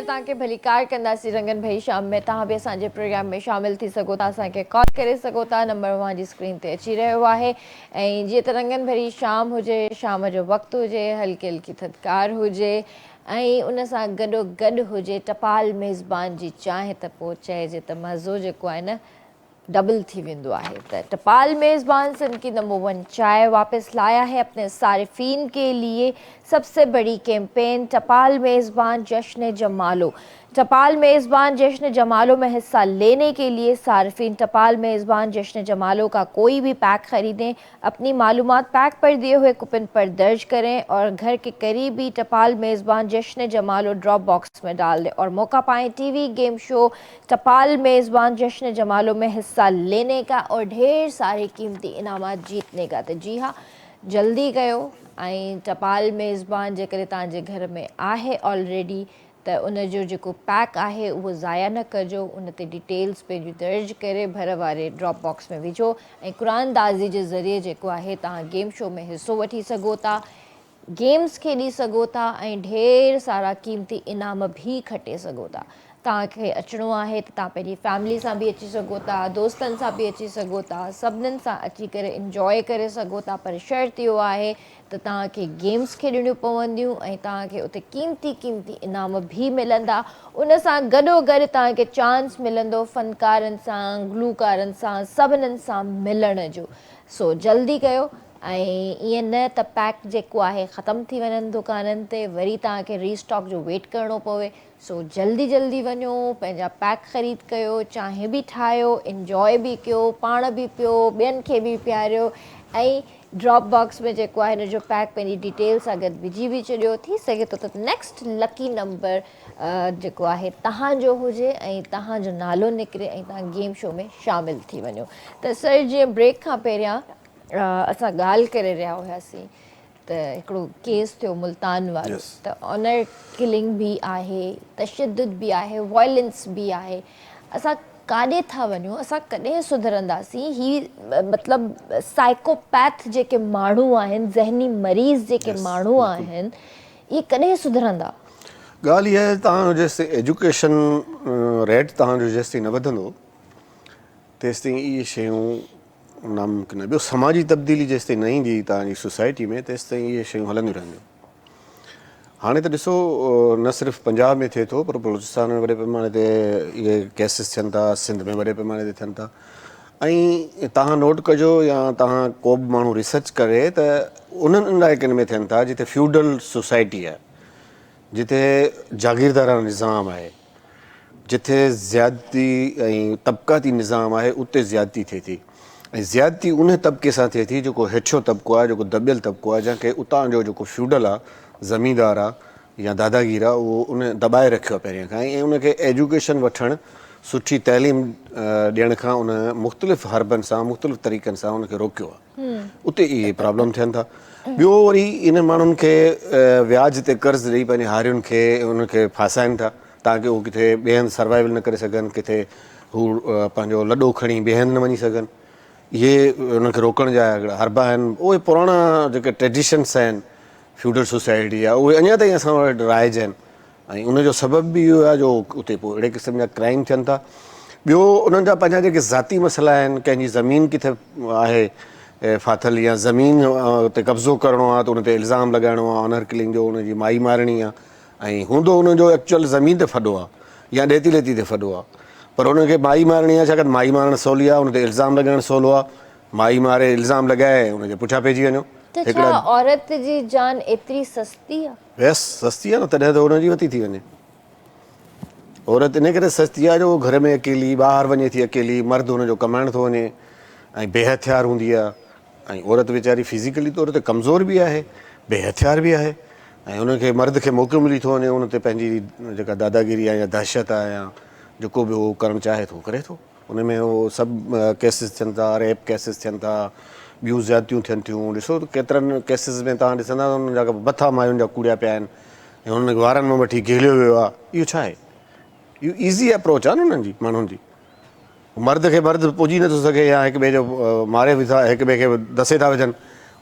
तव्हांखे भलीकार कंदासीं रंगन भरी शाम में। तव्हां बि असांजे प्रोग्राम में शामिल थी सघो था, असांखे कॉल करे सघो था, नंबर मुंहिंजी स्क्रीन ते अची रहियो आहे। ऐं जीअं त रंगन भरी शाम हुजे, शाम जो वक़्तु हुजे, हल्की हल्की थधिकार हुजे ऐं उन सां गॾोगॾु हुजे टपाल मेज़बान जी चांहि, त पोइ चइजे त मज़ो जेको आहे न डबल थी वेंदो आहे। त टपाल मेज़बान सन की नंबर 1 चाय वापस लाया है अपने सारिफीन के लिए। सबसे बड़ी कैंपेन टपाल मेज़बान जश्न जमालो। टपाल मेज़बान जश्न जमालो में हिस्सा लेने के लिए सारिफीन टपाल मेज़बान जश्न जमालो का कोई भी पैक ख़रीदें, अपनी मालूमात पैक पर दिए हुए कूपन पर दर्ज करें और घर के करीब ही टपाल मेज़बान जश्न जमालो ड्रॉप बॉक्स में डाल दें और मौका पाएँ टीवी गेम शो टपाल मेज़बान जश्न जमालो में हिस्सा लेने का और ढेर सारे कीमती इनामात जीतने का। तो जी हाँ, जल्दी कयो ऐं टपाल मेज़बान जेकॾहिं तव्हांजे घर में आहे ऑलरेडी त उन जो जेको पैक आहे उहो ज़ाया न कजो, उन ते डिटेल्स पंहिंजी दर्ज करे भर वारे ड्रॉप बॉक्स में विझो ऐं क़ुरानदाज़ी जे ज़रिए जेको आहे तव्हां गेम शो में हिसो वठी सघो था, गेम्स खेॾी सघो था ऐं ढेर सारा क़ीमती इनाम बि खटे सघो था। तव्हांखे अचिणो आहे त तव्हां पंहिंजी फैमिली सां बि अची सघो था, दोस्तनि सां बि अची सघो था, सभिनीनि सां अची करे इंजॉय करे सघो था, पर शर्त इहो आहे त तव्हांखे गेम्स खेॾणियूं पवंदियूं ऐं तव्हांखे उते क़ीमती इनाम बि मिलंदा। उन सां गॾोगॾु तव्हांखे चांस मिलंदो फ़नकारनि सां, ग्लूकारनि सां, सभिनीनि सां मिलण जो। सो जल्दी कयो ऐं ईअं न त पैक जेको आहे ख़तमु थी वञनि दुकाननि ते, वरी तव्हांखे रीस्टॉक जो वेट करिणो पवे। सो जल्दी वञो, पंहिंजा पैक ख़रीद कयो, चांहि बि ठाहियो, इंजॉय बि कयो, पाण बि पियो, ॿियनि खे बि पीआरियो ऐं ड्रॉप बॉक्स में जेको आहे हिन जो पैक पंहिंजी डिटेल सां गॾु विझी बि छॾियो। थी सघे थो त नेक्स्ट लकी नंबर जेको आहे तव्हांजो हुजे ऐं तव्हांजो नालो निकिरे ऐं तव्हां गेम शो में शामिलु थी वञो। त सर, जीअं ब्रेक खां पहिरियां असां ॻाल्हि करे रहिया हुआसीं त हिकिड़ो केस थियो मुल्तान वारो Yes. त ऑनर किलिंग बि आहे, तशद्दुद बि आहे, वॉयलेंस बि आहे। असां काॾे था वञूं, असां कॾहिं सुधरंदासीं? ही मतिलबु साइकोपैथ जेके माण्हू आहिनि, ज़हनी मरीज़ जेके माण्हू आहिनि, इहे कॾहिं सुधरंदा? ॻाल्हि इहा आहे तव्हांजो जेसिताईं एजुकेशन रेट तव्हांजो जेसिताईं न वधंदो तेसिताईं इहे शयूं नामुमकिन आहे। ॿियो समाजी तब्दीली जेसिताईं न ईंदी तव्हांजी सोसाइटी में तेसिताईं इहे शयूं हलंदियूं रहंदियूं। हाणे त ॾिसो न सिर्फ़ु पंजाब में थिए थो पर बलूचिस्तान में वॾे पैमाने ते इहे केसिस थियनि था, सिंध में वॾे पैमाने ते थियनि था। ऐं तव्हां नोट कजो या तव्हां को बि माण्हू रिसर्च करे त उन्हनि इलाइक़नि में थियनि था जिते फ्यूडल सोसाइटी आहे, जिथे जागीरदाराना निज़ाम आहे, जिथे ज़्यादती ऐं तबक़ाती निज़ाम आहे, उते ज़्यादती थिए थी। ऐं ज़्यादती उन तबिके सां थिए थी जेको हेठियों तबिको आहे, जेको दॿियल तबिको आहे, जंहिंखे उतां जो जेको फ्यूडल आहे, ज़मींदार आहे या दादागीर आहे, उहो उन दॿाए रखियो आहे पहिरियों खां ऐं उनखे एजुकेशन वठणु, सुठी तइलीम ॾियण खां उन मुख़्तलिफ़ हरबनि सां, मुख़्तलिफ़ तरीक़नि सां उनखे रोकियो आहे। उते इहे प्रॉब्लम थियनि था। ॿियो वरी इन माण्हुनि खे व्याज ते कर्ज़ु ॾेई पंहिंजे हारियुनि खे उनखे फासाइनि था ताकी उहो किथे ॿिए हंधि सर्वाइवल न करे सघनि, किथे हू पंहिंजो लॾो खणी ॿिए हंधि न वञी सघनि। इहे उनखे रोकण जा हिकिड़ा हरबा आहिनि। उहे पुराणा जेके ट्रेडिशन्स आहिनि फ्यूडल सोसाइटी जा, उहे अञा ताईं असां वटि राइज आहिनि ऐं उनजो सबबु बि इहो आहे जो उते पोइ अहिड़े क़िस्म जा क्राइम थियनि था। ॿियो उन्हनि जा पंहिंजा जेके ज़ाती मसइला आहिनि, कंहिंजी ज़मीन किथे आहे फाथल या ज़मीन उते कब्ज़ो करिणो आहे त उन ते इल्ज़ाम लॻाइणो आहे ऑनर किलिंग जो, उनजी माई मारणी आहे ऐं हूंदो उनजो एक्चुअल ज़मीन ते फॾो आहे या ॾेती लेती ते फॾो आहे, पर उनखे माई मारणी आहे छाकाणि माई मारणु सवली आहे, उन ते इल्ज़ाम लॻाइणु सवलो आहे। माई मारे इल्ज़ाम लॻाए उनजे पुठियां पइजी वञो। त छा औरत जी जान एतिरी सस्ती आहे? बसि सस्ती आहे न, तॾहिं त उनजी वती थी वञे। औरत इन करे सस्ती आहे जो घर में अकेली, ॿाहिरि वञे थी अकेली, मर्द हुनजो कमाइण थो वञे ऐं बेहथियार हूंदी आहे। ऐं औरत वीचारी फिज़िकली तौर ते कमज़ोर बि आहे, बेहथियार बि आहे ऐं उनखे मर्द खे मौक़ो मिली थो वञे उन ते पंहिंजी जेका दादागिरी आहे या दहशत आहे या जेको बि उहो करणु चाहे थो करे थो। उन में उहो सभु केसिस थियनि था, रेप केसिस थियनि था, ॿियूं ज़्यादतियूं थियनि थियूं। ॾिसो त केतिरनि केसिस में तव्हां ॾिसंदा उन जा मथां मायुनि जा कूड़िया पिया आहिनि ऐं हुननि वारनि मां वठी घेलियो वियो आहे। इहो छा आहे? इहो ईज़ी अप्रोच आहे न उन्हनि जी माण्हुनि जी। मर्द खे मर्द पुॼी नथो सघे या हिक ॿिए जो मारे बि था, हिक ॿिए खे दसे था विझनि।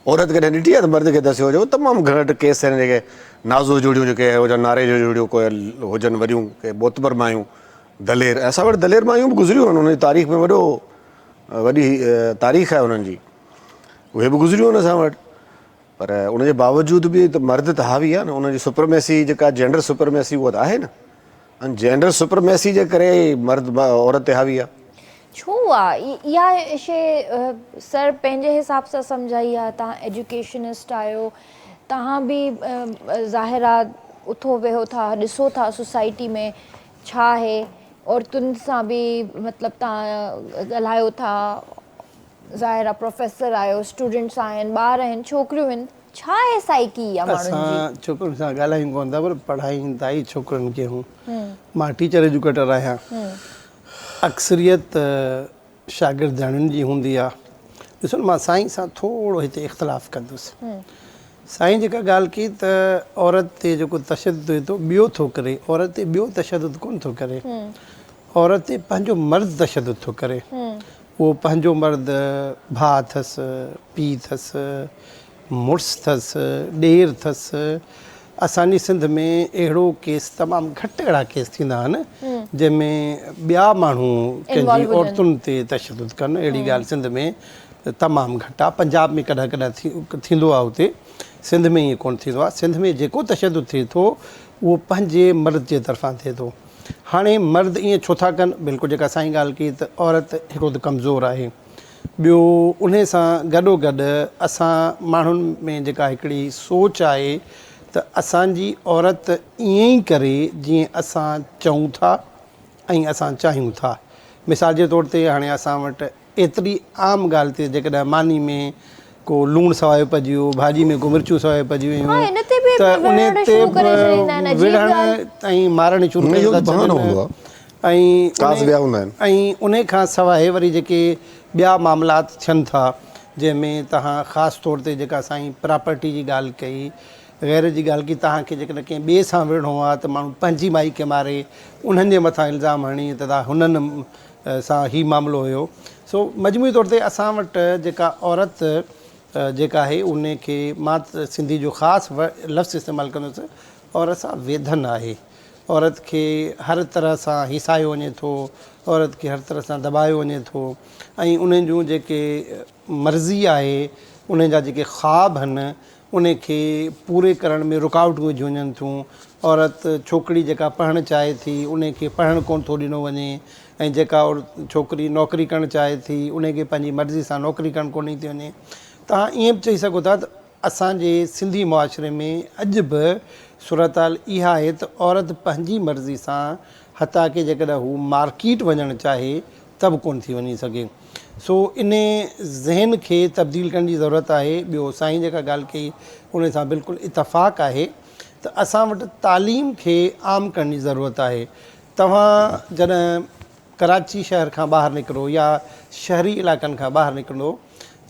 औरत कॾहिं ॾिठी आहे त मर्द खे दसियो हुजे? तमामु घटि केस आहिनि जेके नाज़ो जोड़ियूं जेके हुजनि, नारे जो जोड़ियूं कोई हुजनि वॾियूं, के बोतबर मायूं, दलेर। असां वटि दलेर मायूं बि गुज़रियूं आहिनि, उनजी तारीख़ में वॾी तारीख़ आहे उन्हनि जी, उहे बि गुज़रियूं आहिनि असां वटि। पर उनजे बावजूद बि त मर्द त हावी आहे न, उनजी सुपरमेसी जेका जेंडर सुपरमेसी उहा त आहे न। ऐं जेंडर सुपरमेसी जे करे मर्द औरत ते हावी आहे। छो आहे इहा शइ? सर पंहिंजे हिसाब सां सम्झाई आहे। तव्हां एजुकेशनिस्ट आहियो, तव्हां बि ज़ाहिर आहे उथो वेहो था, ॾिसो था सोसाइटी में छा आहे, औरतुनि सां बि मतिलबु तव्हां ॻाल्हायो था, ज़ाहिर आहे प्रोफेसर आहियो, स्टूडेंट्स आहिनि, ॿार आहिनि, छोकिरियूं आहिनि, छा आहे साइकी आहे माण्हुनि जी? असां छोकिरियुनि सां ॻाल्हायूं कोन था पर पढ़ाईंदा ई छोकिरनि खे हूं। मां टीचर एजुकेटर आहियां। अक्सरियत शागिर्दाणियुनि जी हूंदी आहे। ॾिसो न, मां साईं सां थोरो हिते इख़्तिलाफ़ु कंदुसि। साईं जेका ॻाल्हि कई त औरत ते जेको तशद्दुद थो ॿियो थो करे, औरत ते ॿियो तशद्दुद कोन थो करे, औरत ते पंहिंजो मर्द तशद्दुद थो करे। उहो पंहिंजो मर्द भाउ अथसि, पीउ अथसि, मुड़ुसु अथसि, ॾेर अथसि। असांजी सिंध में अहिड़ो केस तमामु घटि अहिड़ा केस थींदा आहिनि जंहिंमें ॿिया माण्हू कंहिंजी औरतुनि ते तशद्दुद कनि। अहिड़ी ॻाल्हि सिंध में तमामु घटि आहे। पंजाब में कॾहिं कॾहिं थींदो आहे, उते सिंध में ईअं कोन्ह थींदो आहे। सिंध में जेको तशद्दुद थिए थो उहो पंहिंजे मर्द जे तरफ़ां थिए थो। हाणे मर्द ईअं छो था कनि? बिल्कुलु जेका साईं ॻाल्हि कई त औरत हिकिड़ो त कमज़ोर आहे। ॿियो उन सां गॾोगॾु असां माण्हुनि में जेका हिकिड़ी सोच आहे त असांजी औरत ईअं ई करे जीअं असां चऊं था ऐं असां चाहियूं था। मिसाल जे तौर ते हाणे असां वटि एतिरी आम ॻाल्हि थिए, जेकॾहिं मानी में को लूणु सवायो पइजी वियो, भाॼी में को मिर्चूं सवायो पइजी वियूं त उन ते विढ़ण ऐं मारण शुरू करे ऐं उन खां सवाइ वरी जेके ॿिया मामलात थियनि था जंहिंमें तव्हां ख़ासि तौर ते जेका साईं प्रॉपर्टी जी ॻाल्हि कई ग़ैर जी ॻाल्हि की तव्हांखे जेकॾहिं कंहिं ॿिए सां विढ़णो आहे त माण्हू पंहिंजी माई खे मारे उन्हनि जे मथां इल्ज़ाम हणी त तव्हां हुननि सां ई मामिलो हुयो। सो मजमूई तौर ते असां वटि जेका औरत जेका आहे उन खे मां सिंधी जो ख़ासि लफ़्ज़ इस्तेमालु कंदुसि औरत सां वेधन आहे। औरत खे हर तरह सां हिसायो वञे थो, औरत खे हर तरह सां दॿायो वञे थो ऐं उन्हनि जूं जेके मर्ज़ी आहे उन जा जेके ख़्वाब आहिनि उन खे पूरे करण में रुकावटूं विझी वञनि थियूं। औरत छोकिरी जेका पढ़णु चाहे थी उन खे पढ़णु कोन थो ॾिनो वञे ऐं जेका छोकिरी नौकिरी करणु चाहे थी उन खे पंहिंजी मर्ज़ी सां नौकिरी करणु कोन थी वञे। तव्हां ईअं बि चई सघो था त असांजे सिंधी मुआशिरे में अॼु बि सूरत हाल इहा आहे त औरत पंहिंजी मर्ज़ी सां हता की जेकॾहिं हू मार्केट वञणु चाहे त बि कोन थी वञी सघे। सो इन ज़हन खे तब्दील करण जी ज़रूरत आहे। ॿियो साईं जेका ॻाल्हि कई उन सां बिल्कुलु इतफ़ाक़ आहे त असां वटि तालीम खे आम करण जी ज़रूरत आहे। तव्हां जॾहिं कराची शहर खां ॿाहिरि निकिरो या शहरी इलाइक़नि खां ॿाहिरि निकिरो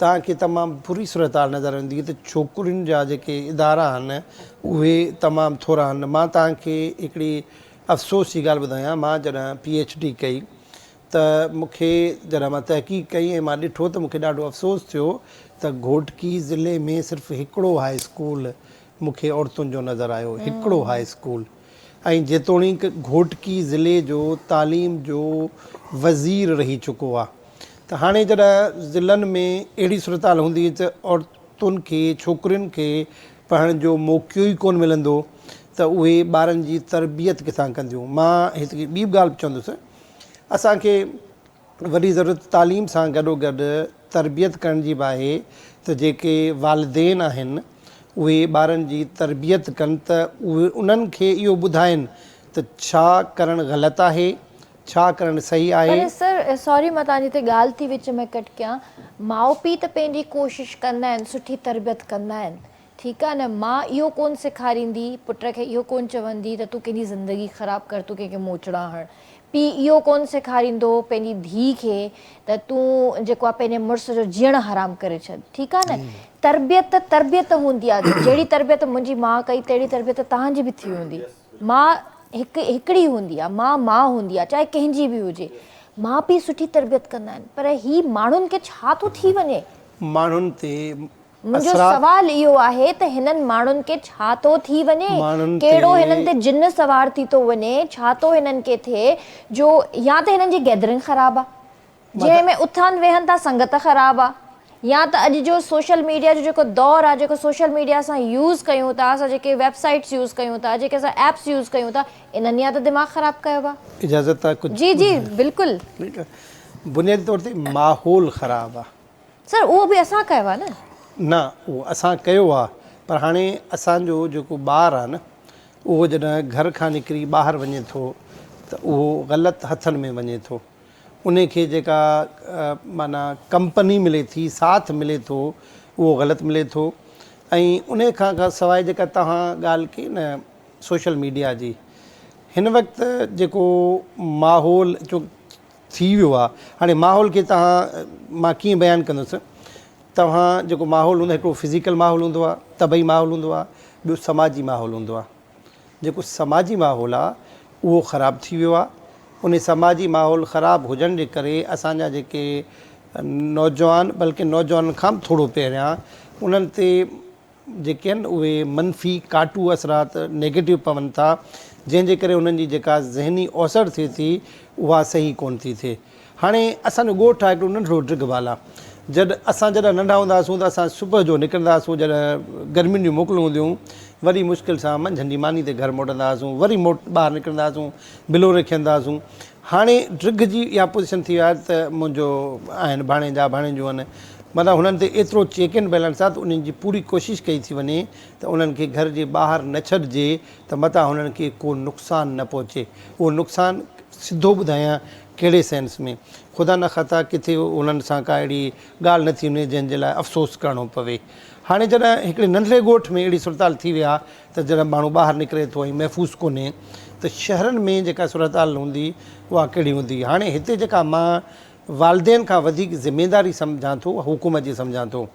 तव्हांखे तमामु बुरी सूरत हाल नज़र ईंदी त छोकिरियुनि जा जेके इदारा आहिनि उहे तमामु थोरा आहिनि। मां तव्हांखे हिकिड़ी अफ़सोस जी ॻाल्हि ॿुधायां, मां जॾहिं PhD कई त मूंखे जॾहिं मां तहक़ीक़ कई ऐं मां ॾिठो त मूंखे ॾाढो अफ़सोस थियो त घोटकी ज़िले में सिर्फ़ु हिकिड़ो हाई स्कूल मूंखे औरतुनि जो नज़र आयो, हिकिड़ो हाई स्कूल। ऐं जेतोणीकि घोटकी ज़िले जो तालीम जो वज़ीर रही चुको आहे। त हाणे जॾहिं ज़िलनि में अहिड़ी सूरत हाल हूंदी त औरतुनि खे छोकिरियुनि खे पढ़ण जो मौक़ो ई कोन मिलंदो त उहे ॿारनि जी तरबियत किथां कंदियूं। मां हिकिड़ी ॿी ॻाल्हि चवंदुसि, असांखे वॾी ज़रूरत तालीम सां गॾोगॾु तरबियत करण जी बि आहे त जेके वालिदेन आहिनि उहे ॿारनि जी तरबियत कनि त उहे उन्हनि खे इहो ॿुधाइनि त छा करणु ग़लति आहे, छा करणु सही आहे। पर सर सॉरी मां तव्हांजी हिते ॻाल्हि थी विच में कट कयां। माउ पीउ त पंहिंजी कोशिशि कंदा आहिनि, सुठी तरबियत कंदा आहिनि, ठीकु आहे न। मां इहो कोन सेखारींदी पुट खे, इहो कोन चवंदी त तूं कंहिंजी ज़िंदगी ख़राबु कर, तूं कंहिंखे मोचड़ा हण। पीउ इहो कोन सेखारींदो पंहिंजी धीउ खे त तूं जेको आहे पंहिंजे मुड़ुस जो जीअणु हराम करे छॾ, ठीकु आहे न। तरबियत तरबियत हूंदी आहे। जहिड़ी तरबियत मुंहिंजी माउ कई तहिड़ी तरबियत तव्हांजी बि थी हूंदी। माउ हिकिड़ी हूंदी आहे, माउ हूंदी आहे, चाहे कंहिंजी बि हुजे। माउ पीउ सुठी तरबियत कंदा आहिनि, पर ही माण्हुनि खे छा थो थी वञे? माण्हुनि ते मुंहिंजो सवाल इहो आहे त हिननि माण्हुनि खे छा थो थी वञे? कहिड़ो हिननि ते जिन सवार थी थो वञे? छा थो हिननि खे थिए जो या त हिननि जी गैदरिंग ख़राबु आहे जंहिंमें उथनि वेहनि था, संगत ख़राबु आहे, या त अॼु जो सोशल मीडिया जो जेको दौरु आहे, जेको सोशल मीडिया असां यूज़ कयूं था, असां जेके वेबसाइट्स यूज़ कयूं था, जेके असां एप्स यूज़ कयूं था, इन्हनि या त दिमाग़ ख़राबु कयो आहे। इजाज़त आहे कुझु? जी जी बिल्कुलु। ठीकु आहे, बुनियादी तौर ते माहौल ख़राबु आहे। सर उहो बि असां कयो आहे न, उहो असां कयो आहे, पर हाणे असांजो जेको ॿारु आहे न उहो जॾहिं घर खां निकिरी ॿाहिरि वञे थो त उहो ग़लति हथनि में वञे थो। उन खे जेका माना कंपनी मिले थी, साथ मिले थो, उहो ग़लति मिले थो। ऐं उन खां सवाइ जेका तव्हां ॻाल्हि कई न सोशल मीडिया जी, हिन वक़्तु जेको माहौल जो थी वियो आहे, हाणे माहौल खे मां कीअं बयानु कंदुसि। तव्हां जेको माहौल हूंदो आहे, हिकिड़ो फिज़िकल माहौल हूंदो आहे, तबई माहौल हूंदो आहे, ॿियो समाजी माहौल हूंदो आहे। जेको समाजी माहौल आहे उहो ख़राबु थी वियो आहे। उन समाजी माहौल ख़राबु हुजण जे करे असांजा जेके नौजवान, बल्कि नौजवान खां बि थोरो पहिरियां उन्हनि ते जेके आहिनि उहे मनफ़ी काटू असरात नेगेटिव पवनि था, जंहिंजे करे उन्हनि जी जेका ज़हनी औसर थिए थी उहा सही कोन थी थिए। हाणे असांजो ॻोठु आहे हिकिड़ो नंढिड़ो ड्रिगवाल आहे। जॾहिं नंढा हूंदा हुआसीं त असां सुबुह जो निकिरंदा हुआसीं, जॾहिं गर्मियुनि जूं मोकलूं हूंदियूं, वरी मुश्किल सां मंझंदि जी मानी ते घर मोटंदा हुआसीं, वरी ॿाहिरि निकिरंदा हुआसीं, बिलोरे खेंदा हुआसीं। हाणे ड्रिग जी इहा पोज़ीशन थी आहे त मुंहिंजो आहिनि भाणेजा भाणेजूं आहिनि, मतिलबु हुननि ते एतिरो चेक एंड बैलेंस आहे त उन्हनि जी पूरी कोशिशि कई थी वञे त उन्हनि खे घर जे ॿाहिरि न छॾिजे त मथां हुननि खे को नुक़सानु न पहुचे। उहो नुक़सानु सिधो ॿुधायां कहिड़े सेंस में, ख़ुदा न ख़ता किथे उन्हनि सां का अहिड़ी ॻाल्हि न थी वञे जंहिंजे लाइ अफ़सोस करिणो पवे। हाणे जॾहिं हिकिड़े नंढड़े ॻोठ में अहिड़ी सूरत हाल थी विया त जॾहिं माण्हू ॿाहिरि निकिरे थो ऐं महफ़ूज़ कोन्हे, त शहरनि में जेका सूरत हाल हूंदी उहा कहिड़ी हूंदी। हाणे हिते जेका मां वालदेन खां वधीक ज़िमेदारी सम्झां थो, हुकूमत जी सम्झां थो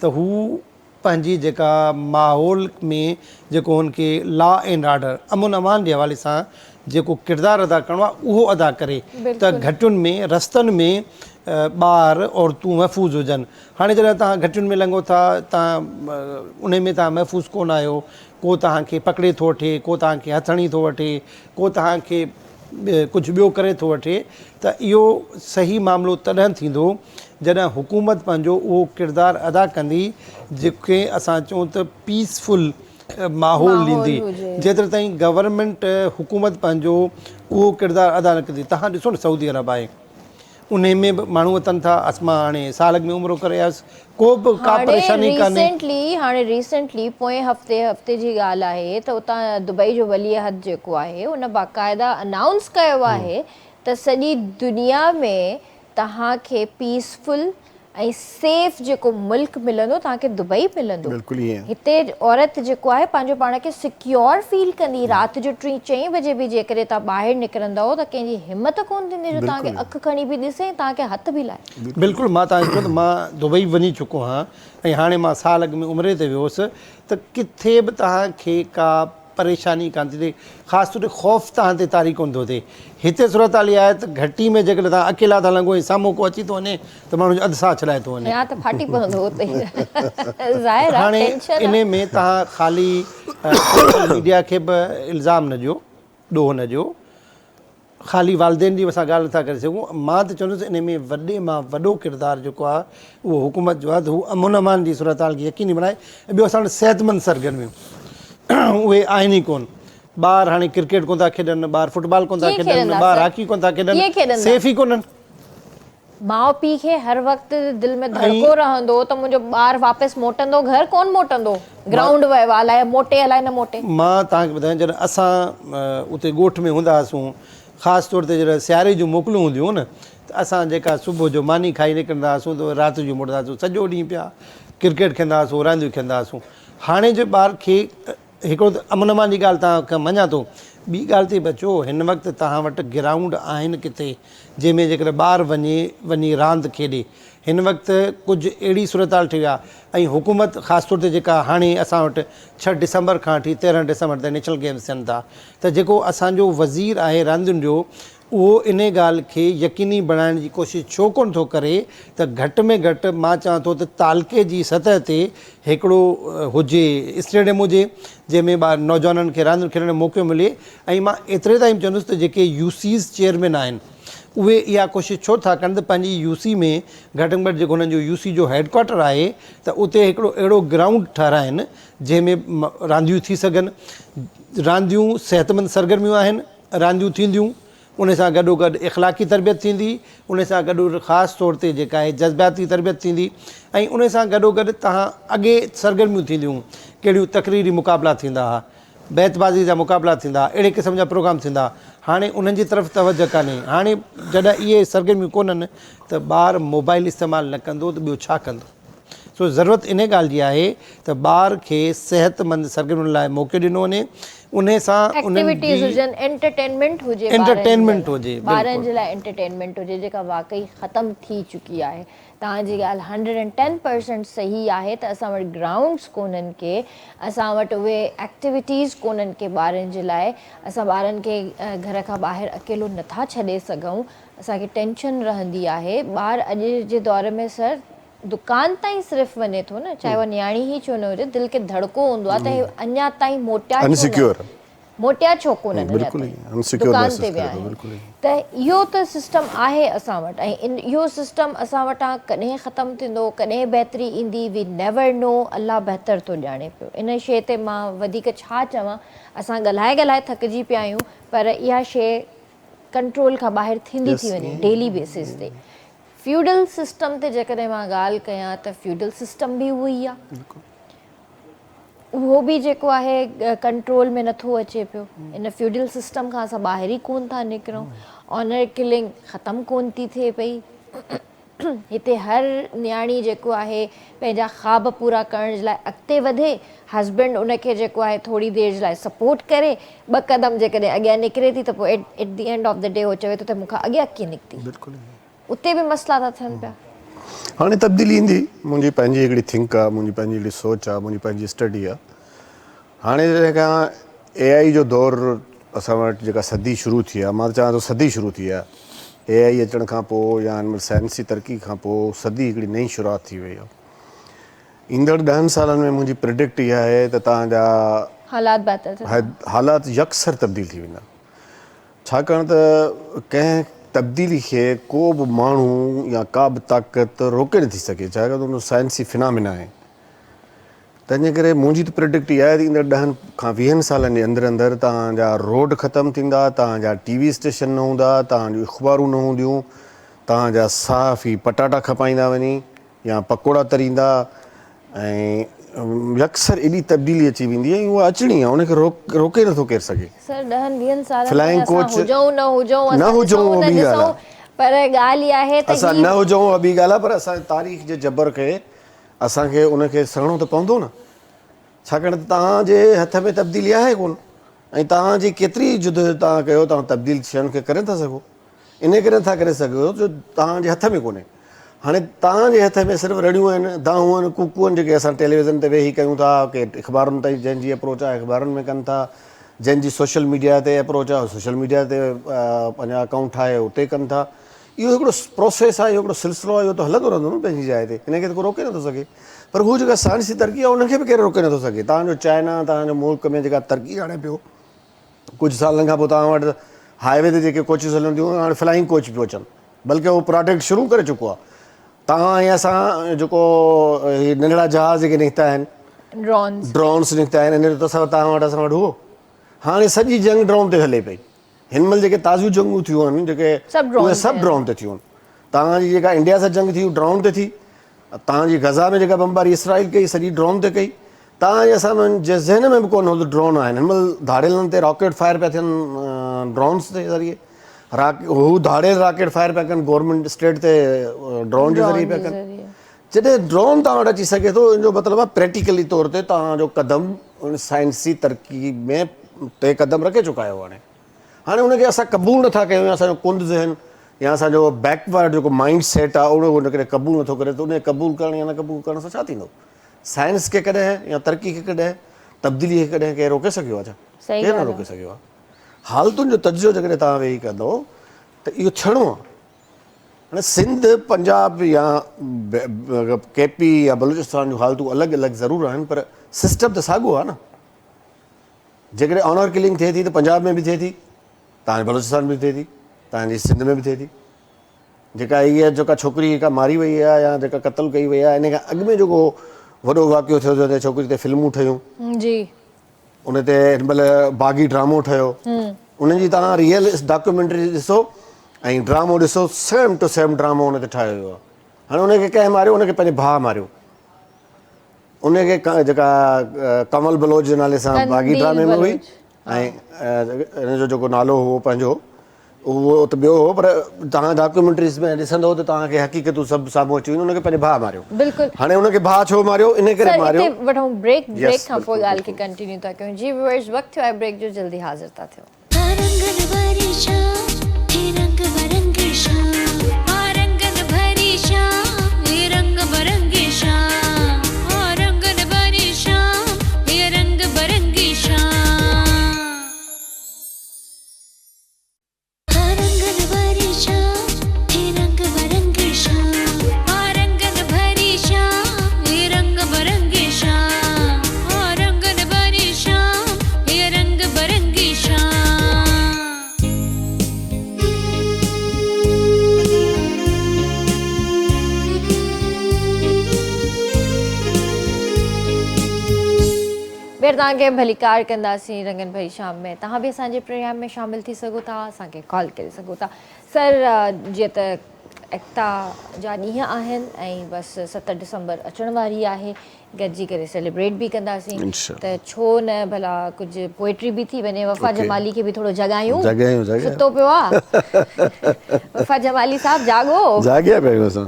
त हू पंहिंजी जेका माहौल में जेको हुनखे लॉ एंड ऑर्डर अमन अमान जे हवाले सां जेको किरदारु अदा करिणो आहे उहो अदा करे त घटियुनि में रस्तनि में ॿार औरतूं महफ़ूज़ हुजनि। हाणे जॾहिं तव्हां घटियुनि में लंघो था, तव्हां उन में तव्हां महफ़ूज़ कोन आहियो, को तव्हांखे पकिड़े थो वठे, को तव्हांखे हथणी थो वठे, को तव्हांखे कुझु ॿियो करे थो वठे, त इहो सही मामिलो तॾहिं थींदो जॾहिं हुकूमत पंहिंजो उहो किरदारु अदा कंदी जेके असां चऊं त पीसफुल माहौल ॾींदी। जेतिरे ताईं गवर्नमेंट हुकूमत पंहिंजो उहो किरदारु अदा न कंदी। तव्हां ॾिसो न सऊदी अरब आहे, उन में बि माण्हू अचनि था, असां हाणे साल में उमिरो करे आयसि, को बि का परेशानी कान्हे। हाणे रिसेंटली पोएं हफ़्ते जी ॻाल्हि आहे त उतां दुबई जो वली अहद जेको आहे उन बाक़ाइदा अनाउंस कयो आहे त सॼी दुनिया में तव्हांखे पीसफुल ऐं सेफ जेको मुल्क मिलंदो तव्हांखे दुबई मिलंदो। हिते औरत जेको आहे पंहिंजो पाण खे सिक्योर फील कंदी। राति जो 3-4 बजे बि जेकॾहिं तव्हां ॿाहिरि निकिरंदा त कंहिंजी हिमत कोन थींदी जो तव्हांखे अखि खणी बि ॾिसे, तव्हांखे हथ बि लाहे। बिल्कुलु, मां तव्हांखे चयो त मां दुबई वञी चुको आहियां ऐं हाणे मां साल अॻु में उमिरे ते वियोसि, त किथे बि तव्हांखे का परेशानी कान थी थिए, ख़ासि तौर ते ख़ौफ़ तव्हां ते तारी कोन थो थिए। हिते सूरत हाल इहा आहे त घटी में जेकॾहिं तव्हां अकेला था लंघो ऐं साम्हूं को अची थो वञे त माण्हू अधु साह छॾाए थो वञे। हाणे इन में तव्हां ख़ाली मीडिया खे बि इल्ज़ाम न ॾियो, ॾोह न ॾियो, ख़ाली वालदेन जी असां ॻाल्हि नथा करे सघूं। मां त चवंदुसि इन में वॾे मां वॾो किरदारु जेको आहे उहो हुकूमत जो आहे, त हू अमन अमान जी सूरत हाल खे यकीनी बणाए। ऐं ॿियो असां वटि सिहतमंद सरगर्मियूं उहे आहिनि ई कोन। ॿार हाणे क्रिकेट कोन था खेॾनि, ॿार फुटबॉल कोन था खेॾनि, ॿार हॉकी कोन था खेॾनि, सेफ ई कोन्हनि। माउ पीउ खे हर वक़्तु दिलि में धड़को रहंदो त मुंहिंजो ॿारु वापसि मोटंदो, घर कोन मोटंदो, ग्राउंड वियो आहे, अलाए मोटे अलाए न मोटे। मां तव्हांखे ॿुधायां, जॾहिं असां उते ॻोठ में हूंदा हुआसीं, ख़ासि तौर ते जॾहिं सियारे जूं मोकलूं हूंदियूं न, त असां जेका सुबुह जो मानी खाई निकिरंदा हुआसीं त राति जो मोटंदा हुआसीं, सॼो ॾींहुं पिया क्रिकेट खेॾंदा हुआसीं, रांदियूं खेॾंदा हुआसीं। हाणे जे ॿार खे हिकिड़ो त अमन अमान जी ॻाल्हि तव्हांखे मञा थो, ॿी ॻाल्हि ते बचो हिन वक़्तु तव्हां वटि ग्राउंड आहिनि किथे जंहिंमें जेकॾहिं ॿारु वञी रांदि खेॾे। हिन वक़्तु कुझु अहिड़ी सूरत हाल थी आहे ऐं हुकूमत ख़ासि तौर ते जेका हाणे असां वटि 6 डिसंबर खां वठी 13 डिसंबर ताईं नेशनल गेम्स थियनि था, त जेको असांजो वज़ीर आहे रांदियुनि जो, उहो इन ॻाल्हि खे यकीनी बणाइण जी कोशिशि छो कोन थो करे त घटि में घटि मां चवां थो त तालके जी सतह ते हिकिड़ो हुजे, स्टेडियम हुजे जंहिंमें ॿार नौजवाननि खे रांदियूं खेॾण जो मौक़ो मिले। ऐं मां एतिरे ताईं चवंदुसि त जेके यूसीज़ चेयरमैन आहिनि उहे इहा कोशिशि छो था कनि त पंहिंजी यूसी में घटि में घटि जेको हुननि जो यूसी जो हेडक्वाटर आहे त उते हिकिड़ो अहिड़ो ग्राउंड ठाराइनि जंहिंमें रांदियूं थी सघनि। रांदियूं सिहतमंद सरगर्मियूं आहिनि, रांदियूं थींदियूं, उन सां गॾोगॾु इख़लाक़ी तरबियत थींदी, उन सां गॾु ख़ासि तौर ते जेका आहे जज़्बाती तरबियत थींदी, ऐं उन सां गॾोगॾु तव्हां अॻे सरगर्मियूं थींदियूं, कहिड़ियूं तक़रीरी मुक़ाबला थींदा हुआ, बैतबाज़ी जा मुक़ाबला थींदा, अहिड़े क़िस्म जा प्रोग्राम थींदा। हाणे उन्हनि जी तरफ़ तवजह कान्हे। हाणे जॾहिं इहे सरगर्मियूं कोन्हनि त ॿारु मोबाइल इस्तेमालु न कंदो त ॿियो छा कंदो। सो ज़रूरत इन ॻाल्हि जी आहे त ॿार खे सिहतमंद सरगर्मियुनि लाइ मौक़ो ॾिनो वञे, उन सां एक्टिविटीज़ हुजनि, एंटरटेनमेंट हुजे, ॿारनि जे लाइ एंटरटेनमेंट हुजे, जेका वाकई ख़तमु थी चुकी आहे। तव्हांजी ॻाल्हि 110% सही आहे त असां वटि ग्राउंड्स कोन्हनि के, असां वटि उहे एक्टिविटीज़ कोन्हनि के ॿारनि जे लाइ। असां ॿारनि खे घर खां ॿाहिरि अकेलो नथा छॾे सघूं, असांखे टेंशन रहंदी आहे। ॿारु अॼु जे दौर में सर दुकान ताईं सिर्फ़ु वञे थो न, चाहे उहा न्याणी ई छो न हुजे, दिलि खे धड़को हूंदो आहे त अञा ताईं मोटिया छो कोन्हनि, दुकान ते विया आहिनि। त इहो त सिस्टम आहे असां वटि, ऐं इहो सिस्टम असां वटां कॾहिं ख़तमु थींदो, कॾहिं बहितरी ईंदी, वी नेवर नो। अलाह बहितर थो ॼाणे पियो। इन शइ ते मां वधीक छा चवां, असां ॻाल्हाए थकिजी पिया आहियूं, पर इहा शइ कंट्रोल खां ॿाहिरि थींदी थी वञे डेली बेसिस ते। फ्यूडल सिस्टम ते जेकॾहिं मां ॻाल्हि कयां त फ्यूडल सिस्टम बि उहो ई आहे, उहो बि जेको आहे कंट्रोल में नथो अचे पियो। इन फ्यूडल सिस्टम खां असां ॿाहिरि ई कोन था निकिरूं। ऑनर किलिंग ख़तमु कोन थी थिए पई। हिते हर न्याणी जेको आहे पंहिंजा ख़्वाब पूरा करण जे लाइ अॻिते वधे, हस्बैंड उनखे जेको आहे थोरी देरि जे लाइ सपोर्ट करे, 2 क़दम जेकॾहिं अॻियां निकिरे थी त पोइ at the end of the day उहो चवे थो त मूंखां अॻियां कीअं निकिती। उते बि मसइला था थियनि पिया। हाणे तब्दीली ईंदी, मुंहिंजी पंहिंजी हिकिड़ी थिंक आहे, मुंहिंजी पंहिंजी हिकिड़ी सोच आहे, मुंहिंजी पंहिंजी स्टडी आहे। हाणे जेका AI जो दौरु असां वटि जेका सदी शुरू थी आहे, मां चवां थो सदी शुरू थी आहे, AI अचण खां पोइ या साइंसी तरक़ी खां पोइ सदी हिकिड़ी नई शुरूआति थी वई आहे। ईंदड़ 10 सालनि में मुंहिंजी प्रिडिक्ट इहा आहे त तव्हांजा हालात बहितर थियनि। हालात यकसर तब्दील थी वेंदा, छाकाणि त कंहिं तब्दीली खे को बि माण्हू या का बि ताक़त रोके नथी सघे, छाकाणि त उन साइंसी फिनामिना आहे। तंहिंजे करे मुंहिंजी त प्रिडिक्ट इहा आहे त ईंदड़ 10 खां 20 सालनि जे अंदरि अंदरि तव्हांजा रोड ख़तमु थींदा, तव्हांजा TV स्टेशन न हूंदा, तव्हांजूं अख़बारूं न हूंदियूं, तव्हांजा साफ़ ई पटाटा खपाईंदा वञी या पकोड़ा तरींदा, ऐं यकसर एॾी तब्दीली अची वेंदी आहे, उहा अचणी आहे, उनखे रोके नथो केरु सघे। सर 10-20 साल फ्लाइंग कोच हुजऊं न हुजऊं न हुजऊं उहा ॿी ॻाल्हि आहे, पर ॻाल्हि इहा आहे त असां न हुजऊं उहा ॿी ॻाल्हि आहे, पर असांजे तारीख़ जे जबर खे असांखे उनखे सहिणो त पवंदो न, छाकाणि त तव्हांजे हथ में तब्दीली आहे कोन, ऐं तव्हांजी केतिरी जुद तव्हां कयो, तव्हां तब्दील शयुनि खे करे था सघो, इन करे नथा करे सघो जो तव्हांजे हथ में कोन्हे। हाणे तव्हांजे हथ में सिर्फ़ु रड़ियूं आहिनि, दाऊं आहिनि, कुकू आहिनि, जेके असां टेलीविज़न ते वेही कयूं था, के अख़बारुनि ताईं जंहिंजी अप्रोच आहे अख़बारुनि में कनि था, जंहिंजी सोशल मीडिया ते अप्रोच आहे सोशल मीडिया ते पंहिंजा अकाउंट ठाहे उते कनि था। इहो हिकिड़ो प्रोसेस आहे, इहो हिकिड़ो सिलसिलो आहे, इहो त हलंदो रहंदो न पंहिंजी जाइ ते, हिनखे त को रोके नथो सघे। पर हू जेका साइंसी तरक़ी आहे उनखे बि केरु रोके नथो सघे। तव्हांजो चाइना, तव्हांजो मुल्क में जेका तरक़ी हाणे पियो, कुझु सालनि खां पोइ तव्हां वटि हाईवे ते जेके कोचिस हलनि थियूं, हाणे फ्लाइंग कोच पियो अचनि, बल्कि उहो प्रोडक्ट शुरू करे चुको आहे। तव्हां ऐं असां जेको हीअ नंढड़ा जहाज़ जेके निकिता आहिनि, ड्रोन्स निकिता आहिनि, इन जो तव्हां वटि असां वटि हुओ। हाणे सॼी जंग ड्रोन ते हले पई। हिन महिल जेके ताज़ियूं जंगूं थियूं आहिनि, जेके उहे सभु ड्रोन ते थियूं आहिनि। तव्हांजी जेका इंडिया सां जंग थी ड्रोन ते थी, तव्हांजी गज़ा में जेका बमबारी इसराइल कई सॼी ड्रोन ते कई। तव्हांजे असां जे ज़हन में बि कोन हो ड्रोन आहिनि। हिन महिल धाड़ेलनि ते रॉकेट फायर पिया थियनि ड्रोन्स जे ज़रिए, हू धाड़ेल रॉकेट फायर पिया कनि गवर्नमेंट स्टेट ते ड्रोन जे ज़रिए पिया कनि। जॾहिं ड्रोन तव्हां वटि अची सघे थो, इन जो मतिलबु आहे प्रैक्टिकली तौर ते तव्हांजो क़दम उन साइंसी तरक़ी में ते क़दम रखे चुका आहियो। हाणे उनखे असां क़बूल नथा कयूं, असांजो कुंद ज़हन या असांजो बैकवर्ड जेको माइंड सेट आहे उहो उनखे क़बूल नथो करे, त उन क़बूल करणु या न क़बूल करण सां छा थींदो? साइंस खे कॾहिं या तरक़ी खे कॾहिं, तब्दीली खे कॾहिं केरु रोके सघियो आहे छा? केरु न रोके सघियो आहे। हालतुनि जो तजियो जेकॾहिं तव्हां वेही कंदो त इहो थियणो आहे। हाणे सिंध, पंजाब या KP या बलूचिस्तान जूं हालतूं अलॻि अलॻि ज़रूरु आहिनि, पर सिस्टम त साॻियो आहे न। जेकॾहिं ऑनर किलिंग थिए थी त पंजाब में बि थिए थी, तव्हांजे बलूचिस्तान में बि थिए थी, तव्हांजी सिंध में बि थिए थी। जेका इहा जेका छोकिरी जेका मारी वई आहे या जेका क़तलु कई वई आहे, इन खां अॻु में जेको वॾो वाक़ियो थियो त छोकिरी ते फिल्मूं ठहियूं, उन ते हिन महिल बाग़ी ड्रामो ठहियो, उन्हनि जी तव्हां रियल डॉक्यूमेंट्री ॾिसो ऐं ड्रामो ॾिसो, सेम टू सेम ड्रामो उन ते ठाहियो वियो आहे। हाणे उनखे कंहिं मारियो, उनखे पंहिंजे भाउ मारियो, उनखे जेका कमल बलोच जे नाले सां बाग़ी ड्रामे में हुई, ऐं हिन जो जेको नालो हो पंहिंजो उहो त ॿियो हो, पर तव्हां डॉक्यूमेंट्रीज़ में ॾिसंदो त तव्हांखे हक़ीक़तूं सभु साम्हूं अची वेंदियूं। उनखे पंहिंजे भाउ मारियो। हाणे उनखे भाउ छो मारियो? इन करे मारियो। वठूं ब्रेक खां पोइ ॻाल्हि खे कंटिन्यू था कयूं। जी व्यूअर्स, वक़्तु थियो आहे ब्रेक जो, जल्दी हाज़िर था थियो। तव्हांखे भलीकार कंदासीं रंगन भरी शाम में। तव्हां बि असांजे प्रोग्राम में शामिल थी सघो था, असांखे कॉल करे सघो था। सर, जीअं त एकता जा ॾींहं आहिनि ऐं बसि 7 डिसंबर अचण वारी आहे, गॾिजी करे सेलिब्रेट बि कंदासीं, त छो न भला कुझु पोएट्री बि थी वञे। वफ़ा जमाली खे बि थोरो जगायूं, सुतो पियो आहे। वफ़ा जमाली साहब, जाॻिया पिया आहियूं असां,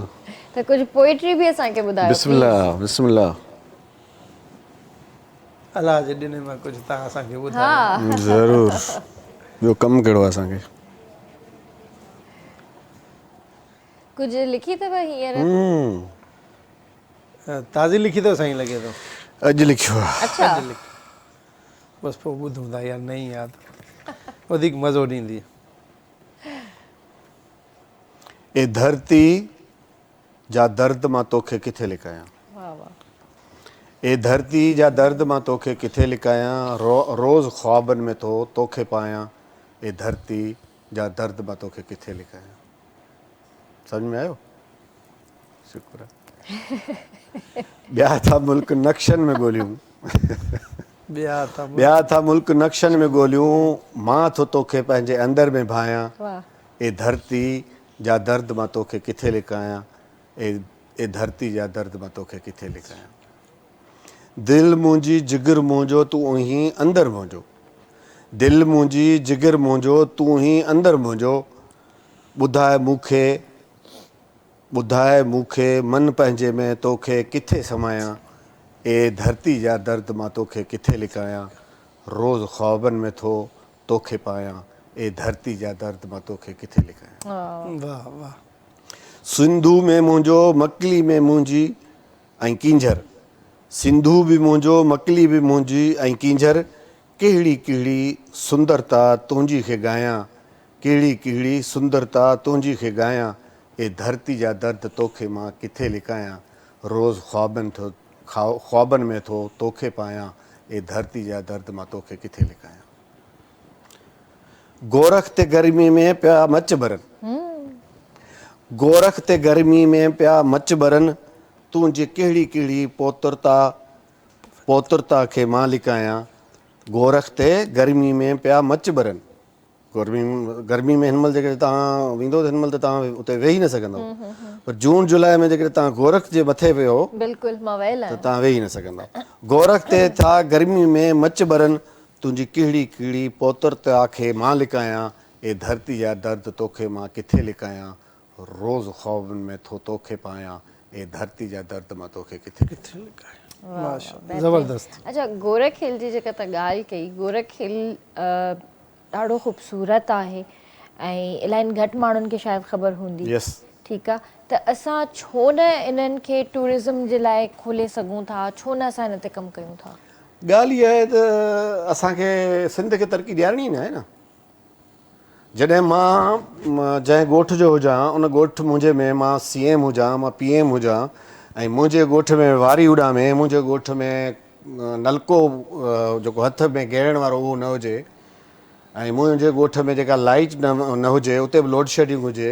त कुझु पोएट्री बि असांखे ॿुधायो। बिस्मिल्लाह बिस्मिल्लाह। अलाह जे ॾिने मां कुझु तव्हां असांखे ॿुधायो। ज़रूरु। ॿियो कमु कहिड़ो आहे असांखे? कुझु लिखी अथव हींअर? ताज़ी लिखी अथव साईं लॻे थो? अॼु लिखियो आहे। अच्छा, बसि पोइ ॿुधूं था यार, नई यादि वधीक मज़ो ॾींदी। ए धरती जा दर्द मां तोखे किथे लिकायां, वाह वाह, ए धरती जा दर्द मां तोखे किथे लिकायां, रोज़ ख्वाबनि में तोखे पायां, ए धरती जा दर्द मां तोखे किथे लिकायां। समझ में आयो? शुक्र आहे। ॿिया था मुल्क नक्शनि में ॻोल्हियूं, ॿिया था मुल्क नक्शनि में ॻोल्हियूं, मां थो तोखे पंहिंजे अंदर में भायां, वाह, ए धरती जा दर्द मां तोखे किथे लिकायां, ए धरती जा दर्द मां तोखे किथे लिकायां। दिलि मुंहिंजी जिगर मुंहिंजो तूं ही अंदरि मुंहिंजो, दिलि मुंहिंजी जिगर मुंहिंजो तूं ही अंदरि मुंहिंजो, ॿुधाए मूंखे मन पंहिंजे में तोखे किथे समायां, ए धरती जा दर्द मां तोखे किथे लिकायां, रोज़ ख्वाबनि में तोखे पायां, ए धरती जा दर्द मां तोखे किथे लिकायां। वाह वाह। सिंधू में मुंहिंजो मकली में मुंहिंजी ऐं कींझर, सिंधू बि मुंहिंजो मकली बि मुंहिंजी ऐं कींझर, कहिड़ी कहिड़ी सुंदरता तुंहिंजी खे गायां, कहिड़ी कहिड़ी सुंदरता तुंहिंजी खे गायां, ए धरती जा दर्द तोखे मां किथे लिकायां, रोज़ ख्वाबनि में तोखे पायां, ए धरती जा दर्द मां तोखे किथे लिकायां। गोरख ते गर्मी में पिया मच भरनि, गोरख ते गर्मी में पिया मच भरनि, तुंहिंजी कहिड़ी कहिड़ी पोतरता खे मां लिकायां, गोरख ते गर्मी में पिया मच भरनि। गर्मी में हिन महिल जेकॾहिं तव्हां वेंदो त हिन महिल त तव्हां उते वेही न सघंदव, पर जून जुलाई में जेकॾहिं तव्हां गोरख जे मथे वियो बिल्कुलु मां वयल त आहियां। तव्हां वेही न सघंदव। गोरख ते था गर्मी में मच भरनि, तुंहिंजी कहिड़ी कहिड़ी पोतरता खे मां लिकायां, ए धरती जा दर्द तोखे मां किथे लिकायां, रोज़ ख्वाबनि में तोखे पायां, ए धरती जा दर्द मां तोखे किथे किथे लिकायां। ज़बरदस्त। अच्छा, गोरख हिल जी जेका तव्हां ॻाल्हि कई, गोरख हिल ॾाढो ख़ूबसूरत आहे ऐं इलाही घटि माण्हुनि खे शायदि ख़बर हूंदी। यस, ठीकु आहे, त असां छो न इन्हनि खे टूरिज़म जे लाइ खोले सघूं था, छो न असां हिन ते कमु कयूं था? ॻाल्हि इहा आहे त असांखे सिंध खे तरक़ी ॾियणी न आहे न। जॾहिं मां जंहिं ॻोठ जो हुजां उन ॻोठ मुंहिंजे में मां CM हुजां, मां PM हुजां, ऐं मुंहिंजे ॻोठ में वारी उॾामे, मुंहिंजे ॻोठ में नलको जेको हथ में गेड़ण वारो उहो न हुजे, ऐं मुंहिंजे ॻोठ में जेका लाइट न हुजे, उते बि लोड शेडिंग हुजे,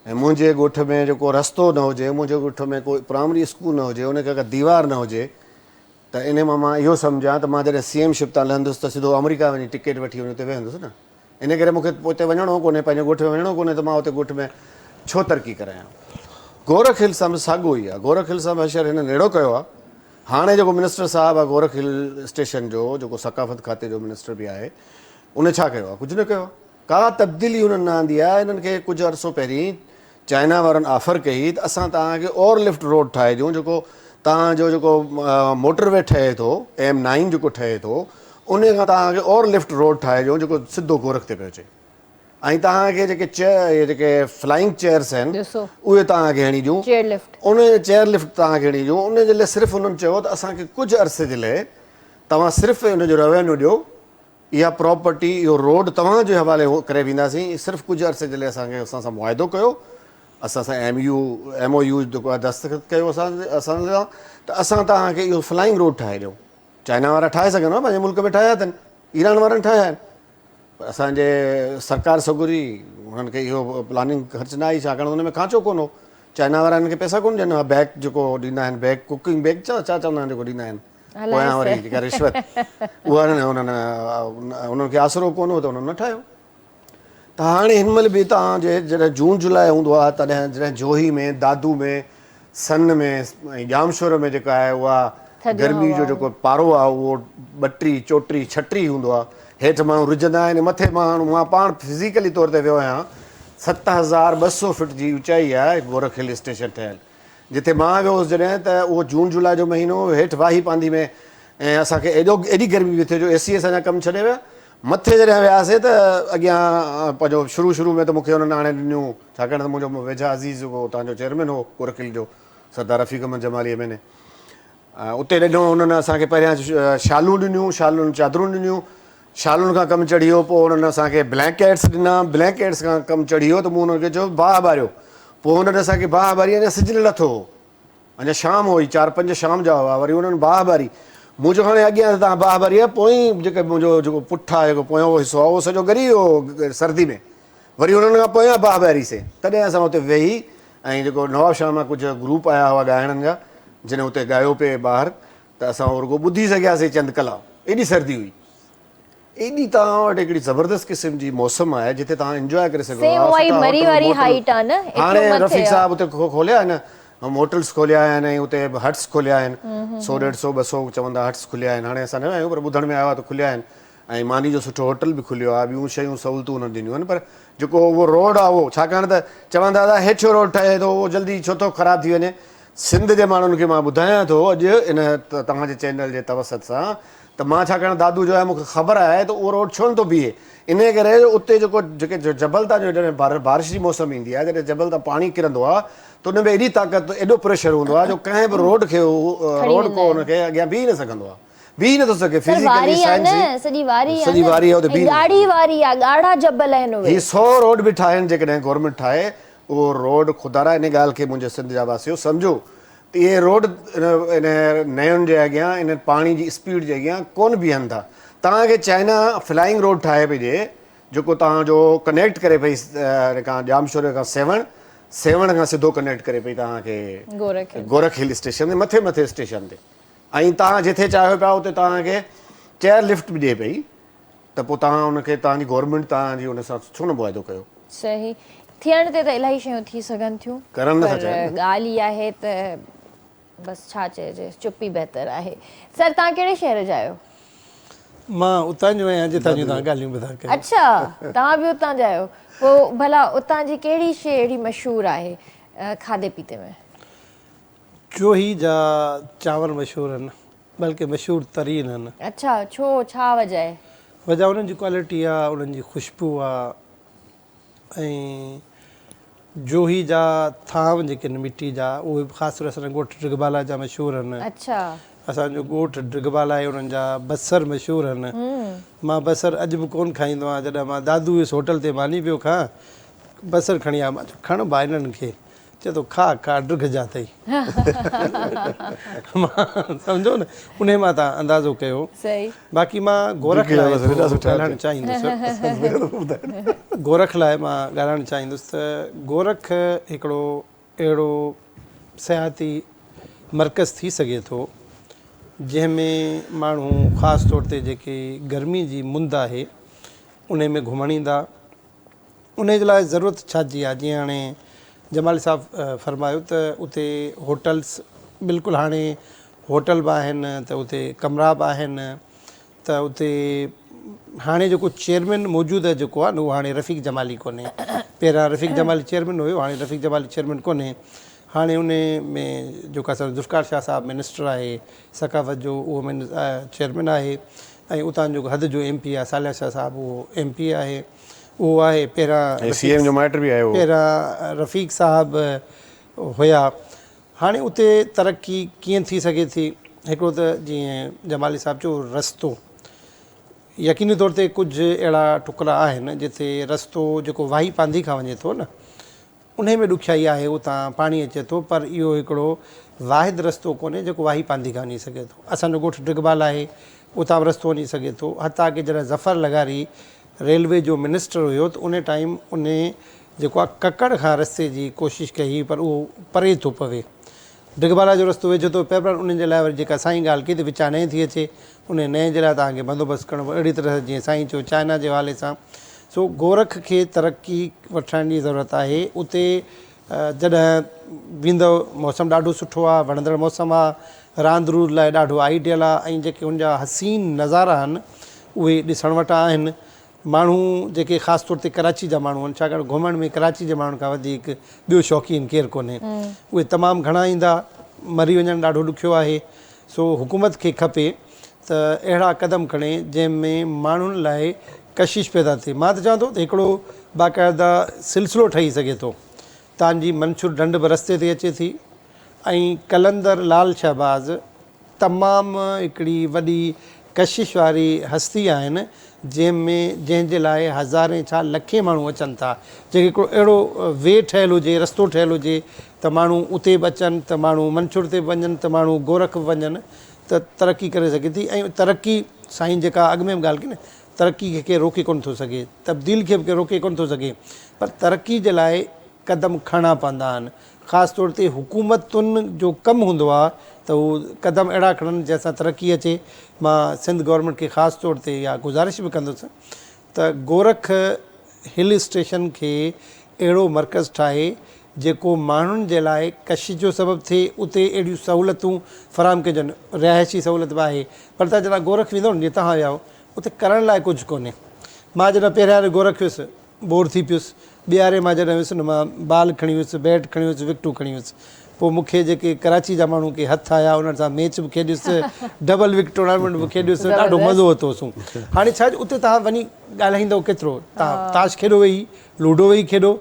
ऐं मुंहिंजे ॻोठ में जेको रस्तो न हुजे, मुंहिंजे ॻोठ में कोई प्राइमरी स्कूल न हुजे, उनखे अगरि दीवार न हुजे, त इन मां इहो सम्झां त मां जॾहिं CM शिप तां लहंदुसि त सिधो अमेरिका वञी टिकेट वठी वञी उते वेहंदुसि न। इन करे मूंखे उते वञिणो कोन्हे, पंहिंजे ॻोठ में वञिणो कोन्हे, त मां उते ॻोठ में छो तरक़ी करायां। गोरख हिल सां बि साॻियो ई आहे। गोरख हिल सां बि शहर हिन अहिड़ो कयो आहे, हाणे जेको मिनिस्टर साहिबु आहे गोरख हिल स्टेशन जो, जेको सकाफ़त खाते जो मिनिस्टर बि आहे, उन छा कयो आहे? कुझु न कयो आहे। का तब्दीली हुननि न आंदी आहे। हिननि खे कुझु अर्सो पहिरीं चाइना वारनि ऑफर कई त असां तव्हांखे ओवर लिफ्ट रोड ठाहे ॾियूं, जेको तव्हांजो जेको मोटरवे ठहे थो, M9 जेको ठहे थो, उन खां तव्हांखे ओवर लिफ्ट रोड ठाहे ॾियूं, जेको सिधो गोरख ते पियो अचे, ऐं तव्हांखे जेके फ्लाइंग चेयर्स आहिनि उहे तव्हांखे हणी ॾियूं, उन चेयर लिफ्ट तव्हांखे हणी ॾियूं। उन जे लाइ सिर्फ़ु उन्हनि चयो त असांखे कुझु अरसे जे लाइ तव्हां सिर्फ़ु उनजो रेवेन्यू ॾियो, इहा प्रॉपर्टी, इहो रोड तव्हांजे हवाले करे वेंदासीं, सिर्फ़ु कुझु अरसे जे लाइ असांखे असां सां मुआइदो कयो, असां सां MOU जेको आहे दस्तख़त कयो असां सां, त असां तव्हांखे इहो फ्लाइंग रोड ठाहे ॾियूं। चाइना वारा ठाहे सघनि था, पंहिंजे मुल्क में ठाहिया अथनि, ईरान वारनि ठाहिया आहिनि, पर असांजे सरकार सगुरी हुननि खे इहो प्लानिंग ख़र्च न आई, छाकाणि हुन में खांचो कोन हो। चाइना वारा हिननि खे पैसा कोन ॾियनि, बैग जेको ॾींदा आहिनि, बैग कुकिंग बैग छा चवंदा आहिनि जेको ॾींदा आहिनि, पोयां वरी जेका रिश्वत, उहा उन्हनि खे आसिरो कोन हो त उन्हनि न ठाहियो। त हाणे हिन महिल बि तव्हांजे जॾहिं जून जुलाई हूंदो आहे, तॾहिं जॾहिं जोही में, दादू में, सन में ऐं जामशोर में जेका आहे उहा गर्मी जो जेको पारो आहे उहो 32, 34, 36 हूंदो आहे। हेठि माण्हू रिझंदा आहिनि, मथे माण्हू, मां पाण फिज़िकली तौर ते वियो आहियां, 7200 फीट जी ऊचाई आहे गोरख हिल स्टेशन ठहियलु। जिते मां वियो हुउसि जॾहिं, त उहो जून जुलाई जो महीनो, हेठि वाही पांदी में, ऐं असांखे एॾी गर्मी पई थिए जो AC असांजा कमु छॾे विया। मथे जॾहिं वियासीं त अॻियां पंहिंजो शुरू में त मूंखे हुननि हाणे ॾिनियूं, छाकाणि त मुंहिंजो वेझा अज़ीज़ जेको उतां जो चेयरमैन हो गोरखिल जो, सरदार रफ़ीक अहमद जमाली एमएनए, उते ॾिनो हुननि असांखे पहिरियां शालूं ॾिनियूं, शालुनि चादरूं ॾिनियूं, शालुनि खां कमु चढ़ी वियो, पोइ हुननि असांखे ब्लैंकेट्स ॾिना, ब्लैंकेट्स खां कमु चढ़ी वियो त मूं हुननि खे चयो बाहि ॿारियो, पोइ हुननि असांखे बाहि ॿारी, अञा सिजु न लथो हो, अञा शाम हुई, 4-5 शाम जा हुआ, वरी हुननि बाहि ॿारी, मूं चयो हाणे अॻियां त तव्हां बाहि ॿारी आहे, पोइ जेके मुंहिंजो जेको पुठु आहे जेको पोयों हिसो आहे उहो सॼो ॻरी वियो सर्दी में, वरी हुननि खां पोयां बाहि ॿारीसीं, तॾहिं असां हुते वेही ऐं जेको नवाब शाह मां कुझु ग्रुप आया हुआ ॻाइणनि जा, जिन हुते ॻायो पिए ॿाहिरि, त असां रुॻो ॿुधी सघियासीं चंद कलाक, एॾी सर्दी हुई, एॾी तव्हां वटि हिकिड़ी ज़बरदस्त क़िस्म जी मौसम आहे जिते तव्हां इंजॉय करे सघो। हाणे रफ़ीक साहब हुते खोलिया आहिनि होटल्स खोलिया आहिनि ऐं हुते हट्स खोलिया आहिनि, 100-150-200 चवंदा हट्स खुलिया आहिनि, हाणे असां न आहियूं पर ॿुधण में आयो आहे त खुलिया आहिनि, ऐं मानी जो सुठो होटल बि खुलियो आहे, ॿियूं शयूं सहूलियतूं हुननि ॾिनियूं आहिनि, पर जेको उहो रोड आहे उहो, छाकाणि त चवंदा हुआ हेठियो रोड ठहे थो उहो जल्दी छो थो ख़राबु थी वञे, सिंध जे माण्हुनि खे मां ॿुधायां थो अॼु इन तव्हांजे चैनल जे तवसत सां, त मां छाकाणि दादू जो आहे मूंखे ख़बर आहे त उहो रोड छो नथो बीहे, इन करे उते जेके जबल तां जो जॾहिं बारिश जी मौसम ईंदी आहे, जॾहिं जबल तां पाणी किरंदो आहे त उन में एॾी ताक़त एॾो प्रेशर हूंदो आहे जो कंहिं बि रोड खे रोड को हुनखे अॻियां बीह न सघंदो आहे, बीह नथो सघे, फिज़िकली सॼी वारी आहे, ही 100 रोड बि ठाहिनि जेकॾहिं गवर्नमेंट ठाहे, उहो रोड खुदारा इन ॻाल्हि खे मुंहिंजे सिंध जा वासियो सम्झो त इहे रोड इन नयुनि जे अॻियां, इन पाणी जी स्पीड जे अॻियां कोन बीहनि था। तव्हांखे चाइना फ्लाइंग रोड ठाहे पई ॾिए जेको तव्हांजो कनेक्ट करे पई खां जामशोरे खां सेवण खां सिधो कनेक्ट करे पई तव्हांखे गोरख हिल स्टेशन ते, मथे स्टेशन ते, ऐं तव्हां जिथे चाहियो पिया उते तव्हांखे चेयर लिफ्ट बि ॾिए पई, त पोइ तव्हां हुनखे तव्हांजी गवर्नमेंट तव्हांजी हुन सां छो न मुआइदो कयो। सही थियण ते त इलाही शयूं थी सघनि थियूं, करण नथा पर चाहिनि, ॻाल्हि इहा आहे त बसि छा चइजे, चुप्पी बहितर आहे। सर तव्हां कहिड़े शहर जा आहियो? मां उतां जो आहियां जितां जूं तव्हां ॻाल्हियूं ॿुधा कयो। अच्छा, तव्हां बि उतां जा आहियो, पोइ भला उतां जी कहिड़ी शइ अहिड़ी मशहूरु आहे खाधे पीते में? चोही जा चांवर मशहूरु आहिनि, बल्कि मशहूरु तरीन आहिनि। अच्छा, छो, छा वजह आहे? वजह उन्हनि जी क्वालिटी आहे, उन्हनि जी ख़ुशबू आहे, ऐं जोही जा थांव जेके आहिनि मिटी जा, उहे बि ख़ासि तौर असांजा ॻोठ डिगबाला जा मशहूरु आहिनि। अच्छा, असांजो ॻोठ डिगबाला आहे, उन्हनि जा बसर मशहूरु आहिनि। मां बसर अॼु बि कोन खाईंदो आहियां, जॾहिं मां दादू इस होटल ते मानी पियो खां, बसर खणी आयो, मां चयो खण भाउ हिननि खे, चए थो खा ड्रिग जा अथई। मां सम्झो न, उन मां तव्हां अंदाज़ो कयो। बाक़ी मां गोरख लाइ ॻाल्हाइणु चाहींदुसि त गोरख हिकिड़ो अहिड़ो सियाहती मर्कज़ थी सघे थो जंहिंमें माण्हू ख़ासि तौर ते जेके गर्मी जी मुंद आहे उन में घुमणु ईंदा। उन जे लाइ ज़रूरत छा जी आहे, जीअं हाणे जमाली साहब फरमायो त उते होटल्स बिल्कुलु हाणे होटल बि आहिनि, त उते कमरा बि आहिनि, त उते हाणे जेको चेयरमैन मौजूदु आहे जेको आहे न, उहो हाणे रफ़ीक जमाली कोन्हे। पहिरियां रफ़ीक जमाली चेयरमैन हुयो, हाणे रफ़ीक जमाली चेयरमैन कोन्हे। हाणे उन में जेको असांजो ज़ुल्फ़िकार शाह साहब मिनिस्टर आहे सकाफ़त जो, उहो चेयरमैन आहे, ऐं उतां जो हद जो MP आहे सालिया शाह साहब, उहो MP आहे, उहो आहे। पहिरियां CM जो माइट बि आयो, पहिरियां रफ़ीक साहब हुया। हाणे उते तरक़ी कीअं थी सघे थी, हिकिड़ो त जीअं जमाली साहब जो रस्तो, यकीनी तौर ते कुझु अहिड़ा टुकड़ा आहिनि जिते रस्तो जेको वाही पांधी खां वञे थो न, उन में ॾुखियाई आहे, उतां पाणी अचे थो, पर इहो हिकिड़ो वाहिद रस्तो कोन्हे जेको वाही पांधी खां वञी सघे थो। असांजो ॻोठ डिगबाल आहे, उतां बि रस्तो वञी सघे थो। हथा की जॾहिं ज़फ़र लगारी रेलवे जो मिनिस्टर हुयो त उन टाइम उन जेको आहे ककड़ खां रस्ते जी कोशिशि कई, पर उहो परे थो पवे। डिगबाला जो रस्तो वेझो थो पए, पर उन जे लाइ वरी जेका साईं ॻाल्हि कई त विचा नए थी अचे, उन नए जे लाइ तव्हांखे बंदोबस्तु करिणो पए, अहिड़ी तरह जीअं साईं चयो चाइना जे हवाले सां। सो गोरख खे तरक़ी वठण जी ज़रूरत आहे। उते जॾहिं वेंदो मौसम ॾाढो सुठो आहे, वणंदड़ मौसम आहे, रांदि रूंद लाइ ॾाढो आइडियल आहे, ऐं जेके हुनजा हसीन नज़ारा आहिनि उहे ॾिसण वटा आहिनि। माण्हू जेके ख़ासि तौर ते कराची जा माण्हू आहिनि, छाकाणि घुमण में कराची जे माण्हुनि खां वधीक ॿियो शौक़ीन केरु कोन्हे, उहे तमामु घणा ईंदा। मरी वञणु ॾाढो ॾुखियो आहे। सो हुकूमत खे खपे त अहिड़ा क़दम खणे जंहिंमें माण्हुनि लाइ कशिश पैदा थिए। मां त चवां थो त हिकिड़ो बाक़ाइदा सिलसिलो ठही सघे थो। तव्हांजी मंशूर ढंढ बि रस्ते ते अचे थी ऐं कलंदर लाल शहबाज़ तमामु हिकिड़ी वॾी कशिश वारी हस्ती आहिनि जंहिंजे लाइ हज़ारे छा लखे माण्हू अचनि था, जेके हिकिड़ो अहिड़ो वे ठहियलु हुजे, रस्तो ठहियलु हुजे त माण्हू उते बि अचनि, त माण्हू मंशूर ते बि वञनि, त माण्हू गोरख बि वञनि, त तरक़ी करे सघे थी। ऐं तरक़ी साईं जेका अॻु में बि ॻाल्हि कई न, तरक़ी खे केरु रोके कोन थो सघे, तब्दील खे बि केरु रोके कोन थो सघे, पर तरक़ी जे लाइ क़दम खणणा पवंदा आहिनि। ख़ासि तौर ते हुकूमतुनि जो कमु हूंदो आहे त उहो क़दम अहिड़ा खणनि जंहिंसां तरक़ी अचे। मां सिंध गवर्नमेंट खे ख़ासि तौर ते इहा गुज़ारिश बि कंदुसि त गोरख हिल स्टेशन खे अहिड़ो मर्कज़ ठाहे जेको माण्हुनि जे लाइ कशिश जो सबबु थिए, उते अहिड़ियूं सहूलियतूं फराहम कजनि। रिहाइशी सहूलियत बि आहे, पर तव्हां जॾहिं गोरख वेंदो न, जीअं तव्हां विया हो, उते करण लाइ कुझु कोन्हे। मां जॾहिं पहिरियां गोरख वियुसि, बोर थी पियुसि। ॿियारे मां जॾहिं वियुसि न, मां बाल खणी वियुसि, बैट खणी वियुसि, विकटूं खणी वियुसि। पोइ मूंखे जेके कराची जा माण्हू के हथु आया, उन्हनि सां मैच बि खेॾियुसि, डबल विकेट टूर्नामेंट बि खेॾियुसि, ॾाढो मज़ो वरितोसीं। हाणे छा उते तव्हां वञी ॻाल्हाईंदव केतिरो? तव्हां ताश खेॾो वेही, लूडो वेही खेॾो,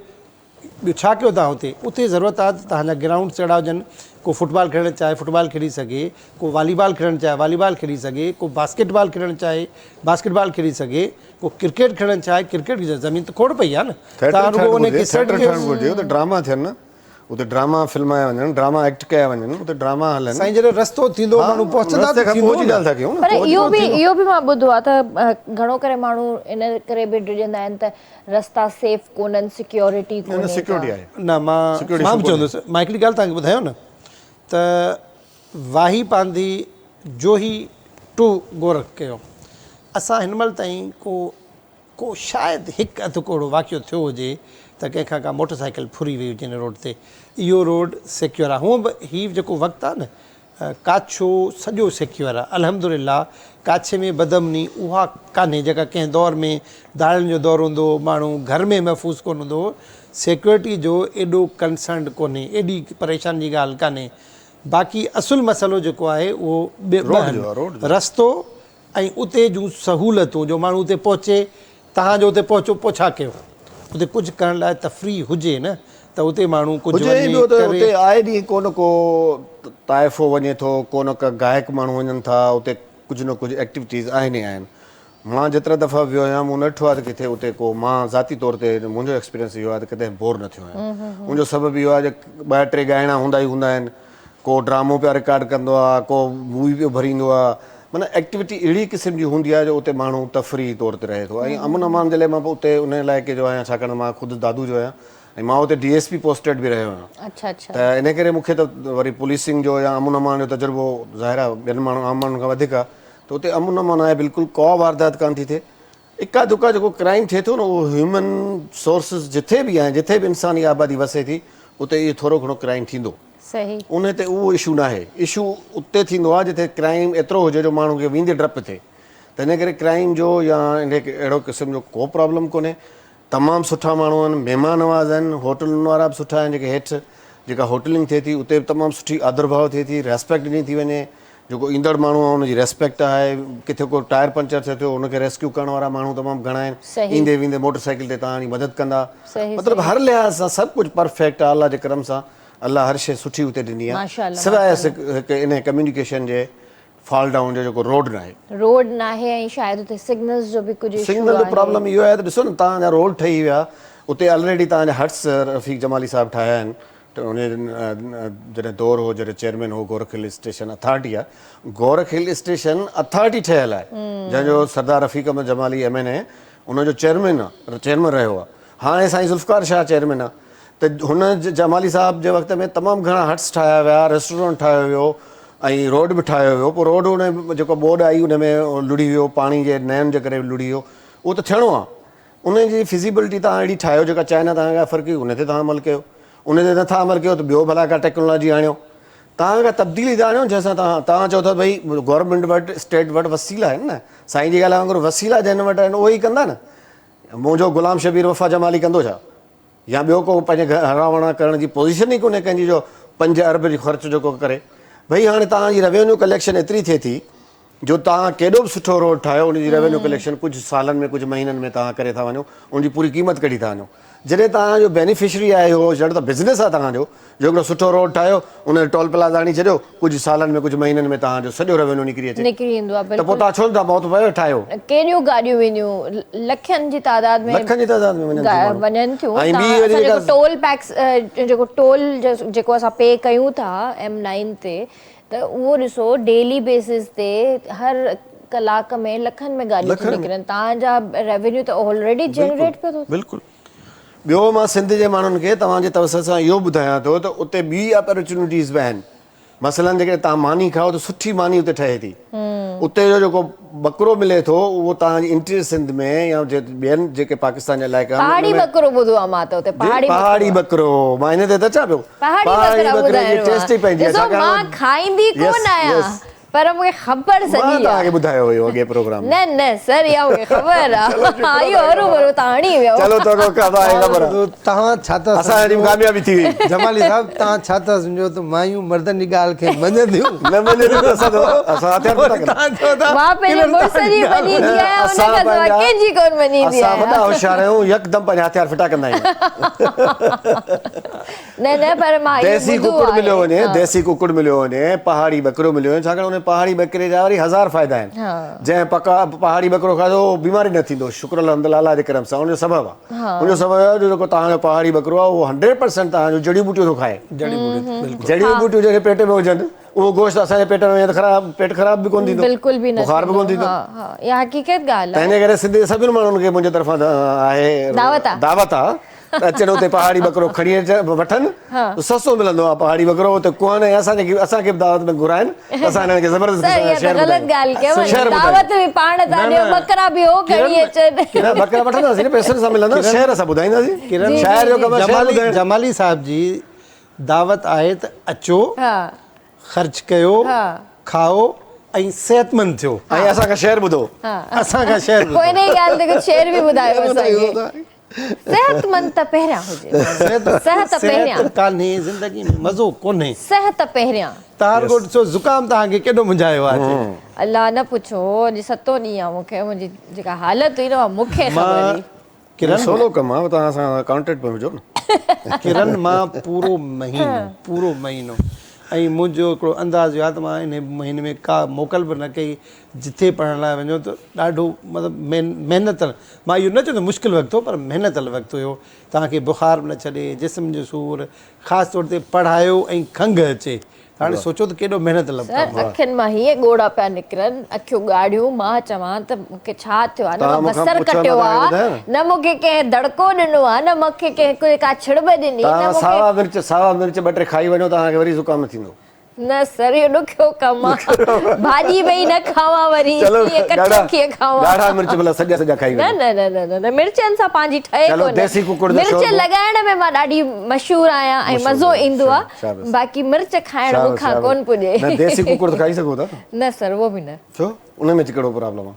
ॿियो छा कयो तव्हां हुते? उते ज़रूरत आहे त तव्हांजा ग्राउंड अहिड़ा हुजनि, को फुटबॉल खेॾणु चाहे फुटबॉल खेॾी सघे, को वॉलीबॉल खेॾणु चाहे वॉलीबॉल खेॾी सघे, को बास्केटबॉल खेॾणु चाहे बास्केटबॉल खेॾी सघे, को क्रिकेट खेॾणु चाहे क्रिकेट। ज़मीन त खोड़ पई आहे न, ड्रामा थियनि न, उते ड्रामा फिल्माया वञनि, ड्रामा एक्ट कया वञनि, उते ड्रामा हलनि। साईं जॾहिं रस्तो थींदो माण्हू पहुचंदा। पर इहो बि मां ॿुधो आहे त घणो करे माण्हू इन करे बि डिॼंदा आहिनि त रस्ता सेफ कोन्हनि, सिक्योरिटी कोन्हे। न मां बि चवंदुसि, मां हिकिड़ी ॻाल्हि तव्हांखे ॿुधायो न, त वाही पांधी जोही टू गोरख कयो। असां हिन महिल ताईं को शायदि हिकु अधु कोड़ो वाक़ियो थियो हुजे त कंहिंखां का मोटर साइकिल फुरी वई हुजे हिन रोड ते। इहो रोड सिक्योर आहे। हूअं बि हीउ जेको वक़्तु आहे न, काछो सॼो सिक्योर आहे अल्हम्दुलिल्लाह। काछे में बदमनी उहा कान्हे जेका कंहिं दौर में दाड़ियुनि जो दौरु हूंदो, माण्हू घर में महफ़ूज़ कोन हूंदो। सिक्योरिटी जो एॾो कंसर्न कोन्हे, एॾी परेशानी जी ॻाल्हि कान्हे। बाक़ी असुलु मसइलो जेको आहे उहो रस्तो ऐं उते जूं सहूलियतूं, जो माण्हू उते पहुचे। तव्हांजो उते पहुचो, पोइ छा कयो? उते कुझु करण लाइ तफ़री हुजे न, त उते माण्हू कुझु आए ॾींहुं कोन को ताइफ़ो वञे थो, कोन का गायक माण्हू वञनि था, उते कुझु न कुझु एक्टिविटीज़ आहिनि ई आहिनि। मां जेतिरा दफ़ा वियो आहियां, मूं न ॾिठो आहे त किथे उते को, मां ज़ाती तौर ते मुंहिंजो एक्सपीरियंस इहो आहे त किथे बोर न थियो आहियां। मुंहिंजो सबबु इहो आहे जो 2-3 ॻाइणा हूंदा ई हूंदा आहिनि, को ड्रामो पिया रिकॉर्ड कंदो आहे, को मूवी पियो भरींदो आहे। माना एक्टिविटी अहिड़ी क़िस्म जी हूंदी आहे जो उते माण्हू तफ़री तौर ते रहे थो। ऐं अमन अमान जे लाइ मां उते उन इलाइक़े जो आहियां, छाकाणि मां ख़ुदि दादू जो आहियां ऐं मां उते DSP पोस्टेड बि रहियो आहियां। त इन करे मूंखे त वरी पुलिसिंग जो या अमन अमान जो तजुर्बो ज़ाहिर आहे ॿियनि माण्हू आम माण्हुनि खां वधीक आहे। त उते अमन अमान आहे, बिल्कुलु को वारदात कान थी थिए। इका दुका जेको क्राइम थिए थो न, उहो ह्यूमन सोर्सिस जिथे बि आहिनि, जिथे बि इंसानी आबादी वसे थी, उते इहो थोरो घणो क्राइम थींदो। उन ते उहो इशू न आहे। इशू उते थींदो आहे जिथे क्राइम एतिरो हुजे जो माण्हू खे वेंदे डपु थिए। त इन करे क्राइम जो या इन अहिड़ो क़िस्म जो को प्रॉब्लम कोन्हे। तमामु सुठा माण्हू आहिनि, महिमान नवाज़ आहिनि, होटलुनि वारा बि सुठा आहिनि। जेके हेठि जेका होटलिंग थिए थी उते बि तमामु सुठी आदर भाव थिए थी, रेस्पेक्ट ॾिनी थी वञे। जेको ईंदड़ माण्हू आहे उनजी रेस्पेक्ट आहे। किथे को टायर पंचर थिए थो, उनखे रेस्क्यू करण वारा माण्हू तमामु घणा आहिनि। ईंदे वेंदे मोटर साइकिल ते तव्हांजी मदद कंदा। मतिलबु हर लिहाज़ सां सभु कुझु परफेक्ट आहे। अल्लाह जे करम सां अल्लाह हर शइ सुठी उते ॾिनी आहे, सवाइ हिकु in communication J fall down जो जेको रोड न आहे ऐं शायदि उते सिग्नल्स जो बि कुझु सिग्नल जो प्रॉब्लम इहो आहे त ॾिसो न, तव्हांजा रोड ठही विया, उते ऑलरेडी तव्हांजा हट्स रफ़ीक जमाली साहिबु ठाहिया आहिनि। त उन जॾहिं दौर हो, जॾहिं चेयरमैन हो गोरख हिल स्टेशन अथॉरिटी आहे, गोरख हिल स्टेशन अथॉरिटी ठहियलु आहे, जंहिंजो सरदार रफ़ीक अहमद जमाली MNA उनजो चेयरमैन रहियो आहे। हाणे साईं ज़ुल्फ़कार शाह चेयरमैन आहे। त हुन जमाली साहिब जे वक़्त में तमामु घणा हट्स ठाहिया विया, रेस्टोरेंट ठाहियो वियो ऐं रोड बि ठाहियो वियो। पोइ रोड उन जेको बोर्ड आई उन में लुड़ी वियो, पाणी जे नहनि जे करे लुड़ी वियो। उहो त थियणो आहे। उनजी फिज़िबिलिटी तव्हां अहिड़ी ठाहियो जेका चाइना तव्हांखां फ़र्क़ु हुई, उन ते तव्हां अमल कयो। उन ते नथा अमल कयो त ॿियो भला का टेक्नोलॉजी आणियो, तव्हां का तब्दीली था आणियो जंहिंसां तव्हां चओ था भई गवर्नमेंट वटि स्टेट वटि वसीला आहिनि न। साईं जी ॻाल्हि वांगुरु वसीला जंहिं वटि आहिनि उहो ई कंदा न। मुंहिंजो गुलाम शबीर वफ़ा जमाली कंदो छा? या ॿियो को पंहिंजे हरावणा करण जी पोज़ीशन ई कोन्हे कंहिंजी जो 5 अरब जी ख़र्च जेको करे। भई हाणे तव्हांजी रेवेन्यू कलेक्शन एतिरी थिए थी जो तव्हां केॾो बि सुठो रोड ठाहियो उनजी रेवेन्यू कलेक्शन कुझु सालनि में कुझु महीननि में तव्हां करे था वञो उनजी पूरी क़ीमत कढी था वञो जॾहिं तव्हांजो बेनिफिशरी आहे उहो जॾहिं त बिज़नेस आहे तव्हांजो जो हिकिड़ो सुठो रोड ठाहियो उन टोल प्लाज़ा आणी छॾियो कुझु सालनि में कुझु महीननि में तव्हांजो सॼो रेवेन्यू निकिरी अचे निकिरी ईंदो आहे त पोइ तव्हां छो नथा मौत पयो ठाहियो केॾियूं गाॾियूं वेंदियूं लखनि जी तादाद में लखनि जी तादाद में वञनि थियूं ऐं ॿी तव्हां वरी जेको जेका टोल टैक्स जेको टोल जेको असां पे कयूं था M9 ते त उहो ॾिसो डेली बेसिस ते हर कलाक में लखनि में गाॾियूं थियूं निकिरनि तव्हांजा रेवेन्यू त ऑलरेडी जनरेट पियो थो बिल्कुलु ॿियो मां सिंध जे माण्हुनि खे तव्हांजे तवसर सां इहो ॿुधायां थो त उते ॿी अपॉर्चुनिटीज़ बि आहिनि मसइलनि जेके तव्हां मानी खाओ त सुठी मानी उते ठहे थी उते जो जेको बकरो मिले थो उहो तव्हांजी इंटीरियर सिंध में या ॿियनि जेके पाकिस्तान जा इलाइक़ा पहाड़ी बकरो ॿुधो आहे मां त उते पहाड़ी बकरो मां इन ते त अचां पियो पहाड़ी बकरे जी टेस्ट ई पंहिंजी ॾिसो मां खाईंदी कोन आहियां पर मूंखे ख़बर सॼी आहे तव्हांखे ॿुधायो हुयो अॻे प्रोग्राम न न सर इहा मूंखे ख़बर आहे इहो हरू तव्हां हणी वियो चलो तो ख़बर आहे तव्हां छा था असांजी कामयाबी थी वई जमाली साहब तव्हां छा था सम्झो त मायूं मर्दनि जी ॻाल्हि खे मञंदियूं न मञंदियूं असां हथियार पता मां पंहिंजे मुड़ुस जी मञींदी आहियां उन खां सवाइ कंहिंजी कोन मञींदी असां आहियां वॾा होशियार आहियूं यकदम पंहिंजा हथियार फिटा कंदा आहियूं न पर मां देसी कुकुड़ मिलियो वञे देसी कुकुड़ मिलियो वञे पहाड़ी बकरो मिलियो वञे छाकाणि उन पहाड़ी बकरे जा वरी 1000 फ़ाइदा आहिनि जंहिं पहाड़ी बकरो खाधो बीमारी न थींदो शुक्र अल्हम्दुलिल्लाह जे करम सां उनजो सबबु आहे उनजो सबबु आहे जेको तव्हांजो पहाड़ी बकरो आहे उहो 100% तव्हांजो जड़ी बूटियूं थो खाए जड़ी बूटियूं जेके पेट में हुजनि उहो गोश्त असांजे पेट में पेट ख़राब बि कोन थींदो बिल्कुलु बि न बुखार बि कोन थींदो इहा हक़ीक़त ॻाल्हि आहे तंहिंजे करे सिंधी सभिनि माण्हुनि खे मुंहिंजे तरफ़ां आहे दावत आहे अचनि उते पहाड़ी बकरो खणी वठनि सस्तो मिलंदो आहे पहाड़ी बकरो उते कोन असांखे बि दावत में घुराइनि असां हिननि खे बकरा वठंदासीं न पैसनि सां मिलंदा शहर असां ॿुधाईंदासीं जमाली साहिब जी दावत आहे त अचो ख़र्च कयो खाओ ऐं सिहतमंद थियो ऐं असांखां शहर ॿुधो असांखां शहर बि ॿुधायो सेहतमंद त पहिरियां हुजे सिहत पहिरियां कान्हे ज़िंदगी में मज़ो कोन्हे सिहत पहिरियां तव्हां ॾिसो ज़ुकाम तव्हांखे केॾो मुंझायो आहे अलाह न पुछो अॼु 7 ॾींहं आहे मूंखे मुंहिंजी जेका हालत हुई न मूंखे ख़बर किरण सोलो कमु आहे तव्हां सां कांटेक्ट में हुजो न किरण मां पूरो महीनो ऐं मुंहिंजो हिकिड़ो अंदाज़ आहे त मां हिन महीने में का मोकल बि न कई जिथे पढ़ण लाइ वञो त ॾाढो मतिलबु महिनत मां इहो न चवंदो मुश्किल वक़्तु हो पर महिनत वक़्तु हुयो तव्हांखे बुख़ार बि न छॾे जिस्म जो सूरु ख़ासि तौर ते पढ़ायो ऐं खंघि अचे हाणे सोचो त केॾो महिनत लॻंदो अखियुनि मां हीअं ॻोड़ा पिया निकिरनि अखियूं ॻाढ़ियूं मां चवां त मूंखे छा थियो आहे न बसर कटियो आहे न मूंखे कंहिं दड़को ॾिनो आहे न मूंखे कंहिं का छिड़ब ॾिनी सावा मिर्च 2-3 खाई वञो तव्हांखे वरी ज़ुकाम न थींदो न सर इहो ॾुखियो कमु आहे भाॼी भई न खावां वरी कीअं खावां ॻाढ़ा मिर्च भला सॼा खाई न न न मिर्चनि सां पंहिंजी ठहे कोन मिर्च लॻाइण में मां ॾाढी मशहूरु आहियां ऐं मज़ो ईंदो आहे बाक़ी मिर्च खाइण मूंखां कोन पुॼे देसी कुकुड़ त खाई सघो था न सर उहो बि न छो उन में कहिड़ो प्रॉब्लम आहे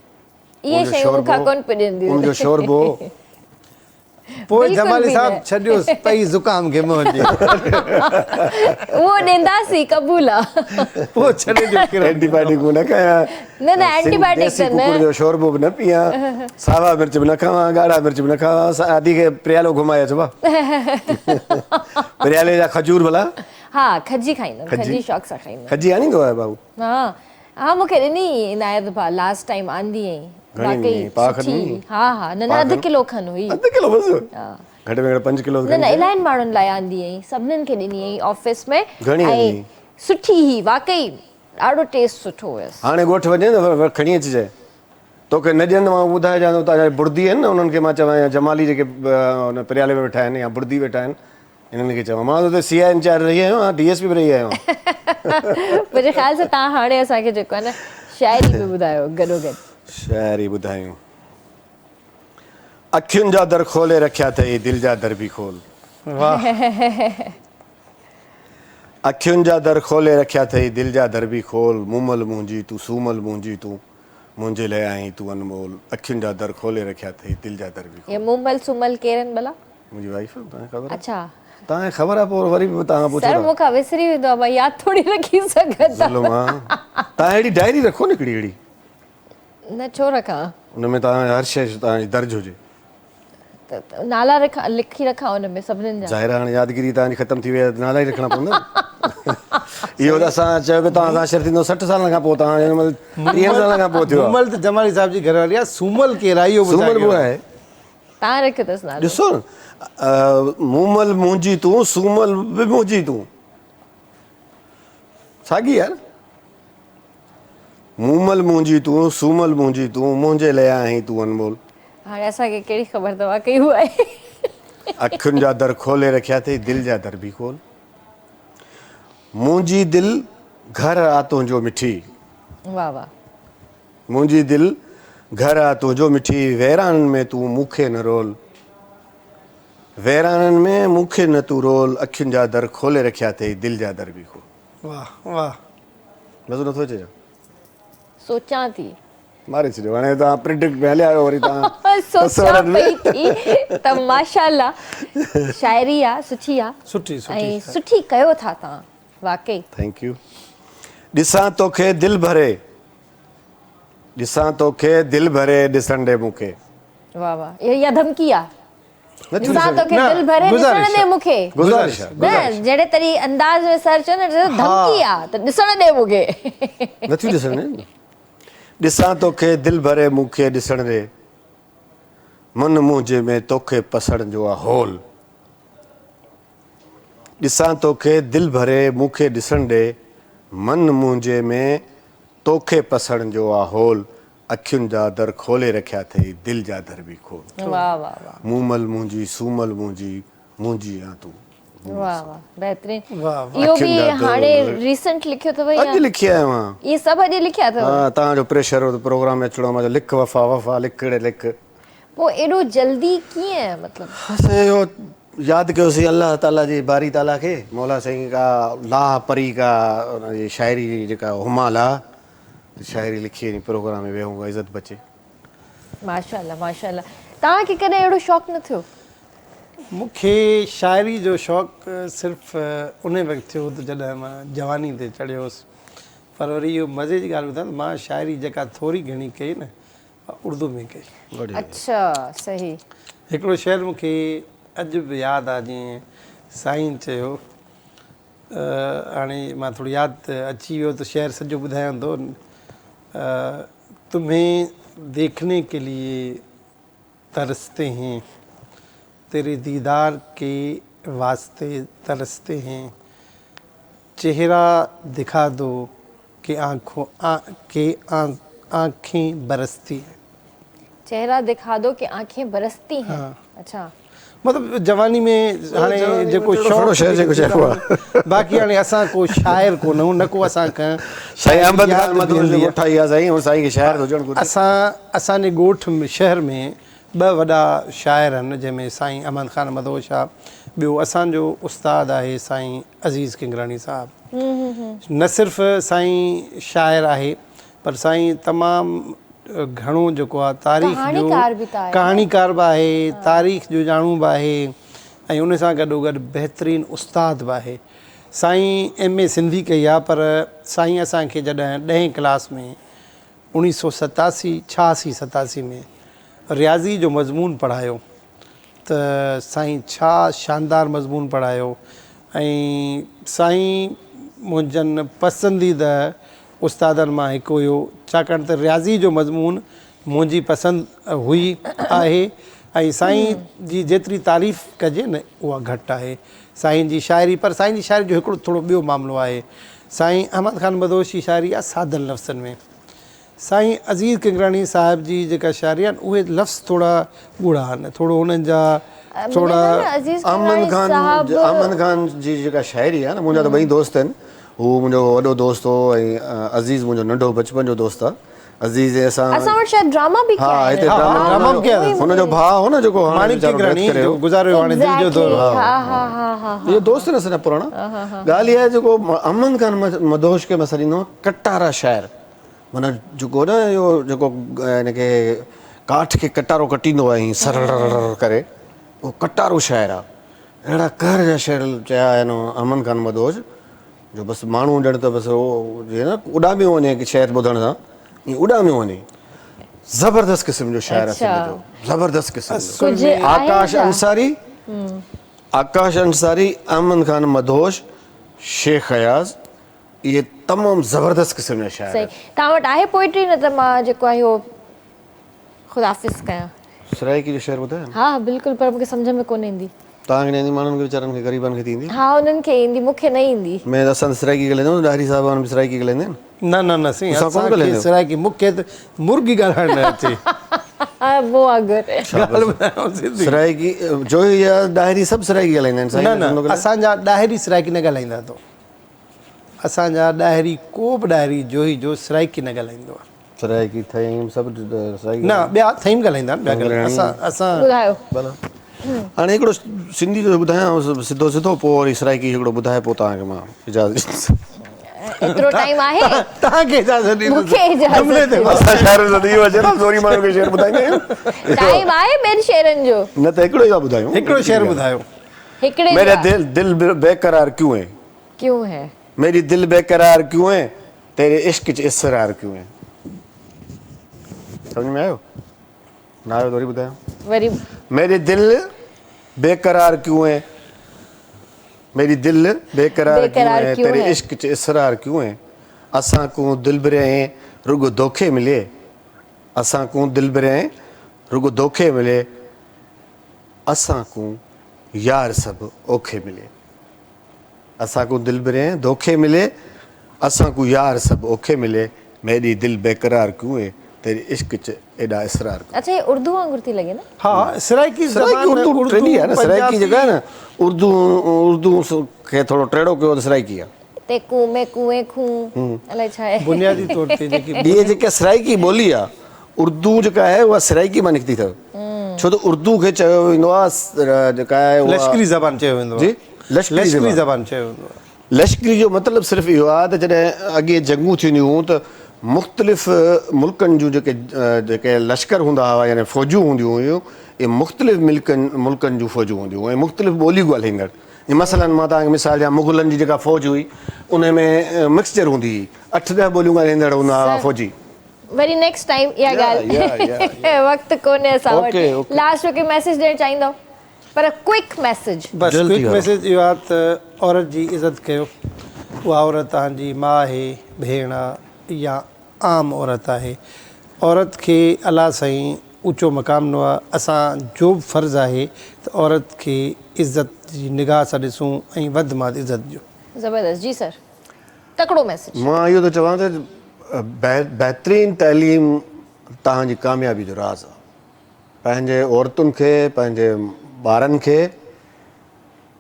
इहे शयूं मूंखां कोन पुॼंदियूं उनजो शोरबो पोइ जमाली साहब छॾियोस पई ज़ुकाम खे मुंहिंजे उहो ॾींदासीं क़बूल आहे पोइ छॾे ॾियो एंटीबायोटिक न खायां न एंटीबायोटिक न कुकुड़ जो शोरबो बि न पियां सावा मिर्च बि न खावां ॻाढ़ा मिर्च बि न खावां आदि खे प्रियालो घुमाए अचबा प्रियाले जा खजूर भला हा खजी खाईंदमि खजी शौक़ सां खाईंदमि खजी आनींदो आहे बाबू हा मूंखे ॾिनी इनायत भा लास्ट टाइम आंदी आई हा न 1/2 किलो खन हुई 1/2 किलो बस घटि में घटि 5 किलो न इलाही माण्हुनि लाइ आंदी आई सभिनीनि खे ॾिनी आई ऑफिस में ऐं सुठी ही वाकई ॾाढो टेस्ट सुठो हुयसि हाणे ॻोठ वञे न खणी अचिजांइ तोखे न ॾियनि मां ॿुधाइजांइ तव्हांजा बुर्दी आहिनि न उन्हनि खे मां चवां जमाली जेके हुन प्रियाले में वेठा आहिनि या बुर्दी वेठा आहिनि हिननि खे चवां मां त CI इंचार्ज रही आहियां DSP बि रही आहियां मुंहिंजे ख़्याल सां तव्हां हाणे असांखे जेको आहे न शाइरी बि ॿुधायो गॾोगॾु शाइरी ॿुधायूं अखियुनि जा दर खोले रखिया अथई दिलि जा दर बि खोल अखियुनि जा दर खोले रखिया अथई दिलि जा दर बि खोल मूमल मुंहिंजी तूं सूमल मुंहिंजी तूं मुंहिंजे लाइ आई तूं अनमोल अखियुनि जा दर खोले रखिया अथई दिलि जा दर बि खोल ये मूमल सूमल केरनि भला मुंहिंजी वाइफ तव्हांखे ख़बर अच्छा तव्हांखे ख़बर आहे पोइ वरी बि तव्हां पुछो सर मूंखां विसरी वेंदो आहे मां यादि थोरी रखी सघंदा तव्हां अहिड़ी डायरी रखो न हिकिड़ी अहिड़ी न छो रखां उन में तव्हां हर शइ तव्हांजी दर्ज हुजे। त नाला लिखी रखां हुन में सभिनीनि जा। ज़ाहिर आहे हाणे यादगिरी तव्हांजी ख़तमु थी वई आहे, नाला ई रखणा पवंदा। इहो त असां चयो पिया तव्हां हाशिर थींदो 60 सालनि खां पोइ, तव्हां 30 सालनि खां पोइ थियो आहे। मूमल त जमाली साहिब जी घरवारी आहे, सूमल केरु आहे इहो सूमल बि आहे। तव्हां रखियो अथसि नालो। ॾिसो न, मूमल मुंहिंजी तूं, सूमल बि मुंहिंजी तूं, साॻी आहे न। मूमल मुंहिंजी तूं, सूमल मुंहिंजी तूं, मुंहिंजे लाइ आहीं तूं अनमोल। हाणे असांखे कहिड़ी ख़बर अथव कई हू आहे। अखियुनि जा दर खोले रखिया अथई, दिलि जा दर बि खोल। मुंहिंजी दिलि घर आहे तुंहिंजो मिठी, वाह वाह। मुंहिंजी दिलि घर आहे तुंहिंजो मिठी, वैराननि में तूं मूंखे न रोल, वैराननि में मूंखे न तूं रोल, अखियुनि जा दर खोले रखिया अथई, दिलि जा दर बि खोल। वाह वाह। मज़ो नथो अचे छा? सोचां थी, मारे छॾियो हाणे तव्हां प्रिडिक्ट में हलिया आहियो वरी तव्हां। सोचां पई थी त माशाल्लाह शाइरी आहे, सुठी आहे सुठी ऐं सुठी कयो था तव्हां वाकई। Thank U. ॾिसां तोखे दिलि भरे, ॾिसां तोखे दिलि भरे, ॾिसण ॾे मूंखे। वाह वाह, इहा धमकी आहे। नथियूं ॾिसां ॾिसण तोखे दिलि भरे, ॾिसण ॾे मूंखे। गुज़ारिश आहे, न जहिड़े तरी अंदाज़ में सर चयो न धमकी आहे त ॾिसण ॾे मूंखे। नथियूं ॾिसण ॾे। ॾिसां तोखे दिलि भरे मूंखे ॾिसण ॾे, मन मुंहिंजे में तोखे पसण जो आहे होल। ॾिसां तोखे दिलि भरे मूंखे ॾिसण ॾे, मन मुंहिंजे में तोखे पसण जो आहे होल, अखियुनि जा दर खोले रखिया अथई, दिलि जा दर बि खोल। वाह वाह वाह। मूमल मुंहिंजी, सूमल मुंहिंजी, मुंहिंजी आं तूं। वाह वाह, बहितरीन। वाह इहो बि हाणे रीसेंट लिखियो अथव या अॼु लिखी आयो मां। इहे सभु अॼु लिखिया अथव? हा, तव्हांजो प्रेशर हो त प्रोग्राम में अचिणो, मां लिख वफ़ा वफ़ा लिख लिख। पोइ एॾो जल्दी कीअं मतिलबु? असां इहो यादि कयोसीं अलाह ताला जी बारी ताला खे, मौला साईं का लाह परी का हुनजी शाइरी जेका हुमाल आहे, शाइरी लिखी प्रोग्राम में वियूं, इज़त बचे। माशाल्लाह माशाल्लाह। तव्हांखे कॾहिं अहिड़ो शौक़ु न थियो? मूंखे शाइरी जो शौक़ु सिर्फ़ु उन वक़्तु थियो त जॾहिं मां जवानी ते चढ़ियो हुउसि। पर वरी इहो मज़े जी ॻाल्हि ॿुधायां, मां शाइरी जेका थोरी घणी कई न, उर्दू में कई। अच्छा, सही। हिकिड़ो शेर मूंखे अॼु बि यादि आहे, जीअं साईं चयो, हाणे मां थोरो यादि अची वियो त शेर सॼो ॿुधायां थो। तुम्हें देखने के लिए तरसते हैं, तेरे दीदार के वास्ते तरसते हैं, चेहरा दिखा दो कि आँखें बरसती हैं। चेहरा दिखा दो कि आंखें बरसती हैं। अच्छा, मतिलबु जवानी में हाणे जेको शौक़ु शेर जेको चइबो आहे। बाक़ी हाणे असां को शाइर कोन आहियूं, न को असांखे साईं अहमद खान मदोश जो ॻोठ ई आहे साईं, और साईं खे शाइर हुजणु घुरिजे। असांजे ॻोठ में शहर में ॿ वॾा शाइर आहिनि, जंहिंमें साईं अहमद खान मदोश आहे, ॿियो असांजो उस्तादु आहे साईं अज़ीज़ किंगरानी साहिबु। न सिर्फ़ु साईं शाइर आहे, पर साईं तमामु घणो जेको आहे तारीख़ जो कहाणीकार बि आहे, तारीख़ जो ॼाणू बि आहे, ऐं उन सां गॾोगॾु बहितरीनु उस्ताद बि आहे। साईं MA सिंधी कई आहे, पर साईं असांखे जॾहिं 10वीं क्लास में 1987 में रियाज़ी जो मज़मून पढ़ायो, त साईं छा शानदार मज़मून पढ़ायो। ऐं साईं मुंहिंजनि पसंदीदा उस्तादनि मां हिकु हुयो, छाकाणि त रियाज़ी जो मज़मून मुंहिंजी पसंदि हुई आहे, ऐं साईं जी जेतिरी तारीफ़ कजे न उहा घटि आहे साईं जी शाइरी। पर साईं जी शाइरी जो हिकिड़ो थोरो ॿियो मामिलो आहे, साईं अहमद खान मदोश जी शाइरी आहे सादनि लफ़्ज़नि में। साईं अज़ीज़ किंगरानी साहिब जी जेका शाइरी आहिनि, उहे लफ़्ज़ थोरा ॻूढ़ा आहिनि, थोरो उन्हनि जा थोरा। अहमद खान जी जेका शाइरी आहे न, मुंहिंजा त ॿई दोस्त आहिनि। हू मुंहिंजो वॾो दोस्त हो, ऐं अज़ीज़ मुंहिंजो नंढो बचपन जो दोस्त आहे। अज़ीज़ असां वटि शायदि ड्रामा बि कया आहिनि। ड्रामा बि कया। हुनजो भाउ हो न जेको माणिक किंगरानी गुज़ारियो हाणे दिलि जो दौर। इहो दोस्त न असांजा पुराणा। ॻाल्हि इहा आहे, जेको अहमद खान मदोश खे मां सॾींदो कटारा शाइर, माना जेको न इहो जेको हिनखे काठ खे कटारो कटींदो आहे सर करे, उहो कटारो शाइर आहे। अहिड़ा कहर जा शेर चया आहिनि अहमद खान मदोश, जो बसि माण्हू ॼण त बसि उहो जीअं न उॾामियो वञे, की शेर ॿुधण सां ईअं उॾामियो वञे। ज़बरदस्त क़िस्म जो शाइर अच्छा। जो ज़बरदस्त क़िस्म जो कुछ आहे आकाश छा? अंसारी अहमद खान मदहोश शेख अयाज़ ये तमामु ज़बरदस्त क़िस्म जा शाइर सही तव्हां वटि आहे पोइट्री न त मां जेको आहे उहो ख़ुदाफ़िज़ कयां सराइकी जो शेर ॿुधायो न हा बिल्कुलु पर मूंखे सम्झ में कोन ईंदी तव्हांखे न ईंदी माण्हुनि खे वीचारनि खे ग़रीबनि खे थींदी हा उन्हनि खे ईंदी मूंखे न ईंदी मैं असां सराइकी ॻाल्हाईंदा आहियूं ॾाहिरी साहिबान बि सराइकी ॻाल्हाईंदा आहिनि न साईं असां कोन असांखे ॻाल्हाईंदा सराइकी मूंखे त मुर्गी ॻाल्हाइण न अचे वो अगरि ॻाल्हि ॿुधायांव सिधी। सराइकी जो या ॾाहिरी सभु सराइकी ॻाल्हाईंदा आहिनि न साईं न असांजा ॾाहिरी सराइकी न ॻाल्हाईंदा तो असांजा ॾाहिरी को बि ॾाहिरी जोही जो सराइकी न ॻाल्हाईंदो आहे सराइकी थईं सभु सराइकी न ॿिया थईम ॻाल्हाईंदा आहिनि ॿिया ॻाल्हाईंदा असां ॿुधायो भला हाणे हिकिड़ो सिंधी जो ॿुधायां सिधो सिधो पोइ वरी सराइकी हिकिड़ो ॿुधाए पोइ तव्हांखे मां इजाज़त एतिरो टाइम आहे तव्हांखे इजाज़त मूंखे इजाज़त ॾियो। असां शहर जो इहो अचे न ज़ोरी माण्हू खे शेर ॿुधाईंदा आहियूं टाइम आहे ॿियनि शेरनि जो न त हिकिड़ो ई था ॿुधायूं हिकिड़ो शेर ॿुधायो हिकिड़े मेरा जा। दिल बेकरार क्यों है क्यों है मेरी दिल बेकरार क्यों है तेरे इश्क च इसरार क्यों है समझ में आयो ना आयो वरी ॿुधायो वरी मेरी दिल बेकरार क्यों है मेरी दिल बेकरार क्यों है तेरे इश्क च इसरार क्यों है असां को दिल भरे हैं रुगो धोखे मिले असां को दिल भरे हैं रुगो धोखे मिले असां को यार सब औखे मिले असां को दिल भरे हैं धोखे मिले असां को यार सब औखे मिले मेरी दिल बेकरार क्यों है तेरे इश्क च एॾा इसरार अच्छा ये उर्दू वांगुरु थी लॻे न हा सराइकी सराइकी उर्दू ट्रेंडी आहे न सराइकी जेका आहे न उर्दू खे थोरो टेढ़ो कयो त सराइकी आहे ते कूं में कुएं खूं अलाए छा आहे बुनियादी तौर ते जेकी ॿी जेका सराइकी ॿोली आहे उर्दू जेका आहे उहा सराइकी मां निकिती अथव छो त उर्दू खे चयो वेंदो आहे जेका आहे उहा लश्करी ज़बान चयो वेंदो आहे जी लश्करी लश्करी ज़बान ज़बान चयो वेंदो आहे लश्करी जो मतिलबु सिर्फ़ु इहो आहे त जॾहिं अॻे जंगूं थींदियूं हुयूं त मुख़्तलिफ़ मुल्कनि जूं जेके लश्कर हूंदा हुआ यानी फ़ौजूं हूंदियूं हुयूं इहे मुख़्तलिफ़ मुल्कनि जूं फ़ौजूं हूंदियूं ऐं मुख़्तलिफ़ ॿोलियूं ॻाल्हाईंदड़ मसइलनि मां तव्हांखे मिसाल ॾियां मुग़लनि जी जेका फ़ौज हुई उन में मिक्सचर हूंदी हुई 8-10 ॿोलियूं ॻाल्हाईंदड़ हूंदा हुआ फ़ौजी वरी नेक्स्ट टाइम इहा ॻाल्हि वक़्तु कोन्हे असां वटि लास्ट में मैसेज ॾियणु चाहींदव पर क्विक मैसेज बस क्विक मैसेज इहो आहे त औरत जी इज़त कयो उहा औरत तव्हांजी माउ आहे भेण आहे या आम औरत आहे औरत खे अलाह साईं ऊचो मक़ाम ॾिनो आहे असांजो बि फ़र्ज़ु आहे त औरत खे इज़त जी निगाह सां ॾिसूं ऐं वधि मां वधि इज़त ॾियूं ज़बरदस्त जी सर तकिड़ो मैसेज मां इहो त चवां त बहितरीनु तइलीम तव्हांजी कामयाबी जो राज़ आहे पंहिंजे औरतुनि खे पंहिंजे ॿारनि खे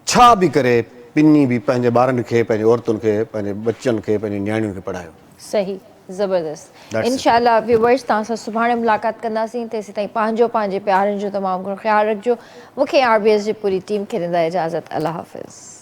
छा बि करे पिनी बि पंहिंजे ॿारनि खे पंहिंजे औरतुनि खे पंहिंजे बचनि खे पंहिंजी नियाणियुनि खे पढ़ायो सही ज़बरदस्त That's it. इंशाल्लाह व्यूवर्स तव्हां सां सुभाणे मुलाक़ात कंदासीं तेसीं ताईं पंहिंजे प्यारनि जो तमामु घणो ख़्यालु रखिजो मूंखे RBS जी पूरी टीम खे ॾींदा इजाज़त अल्लाह हाफ़िज़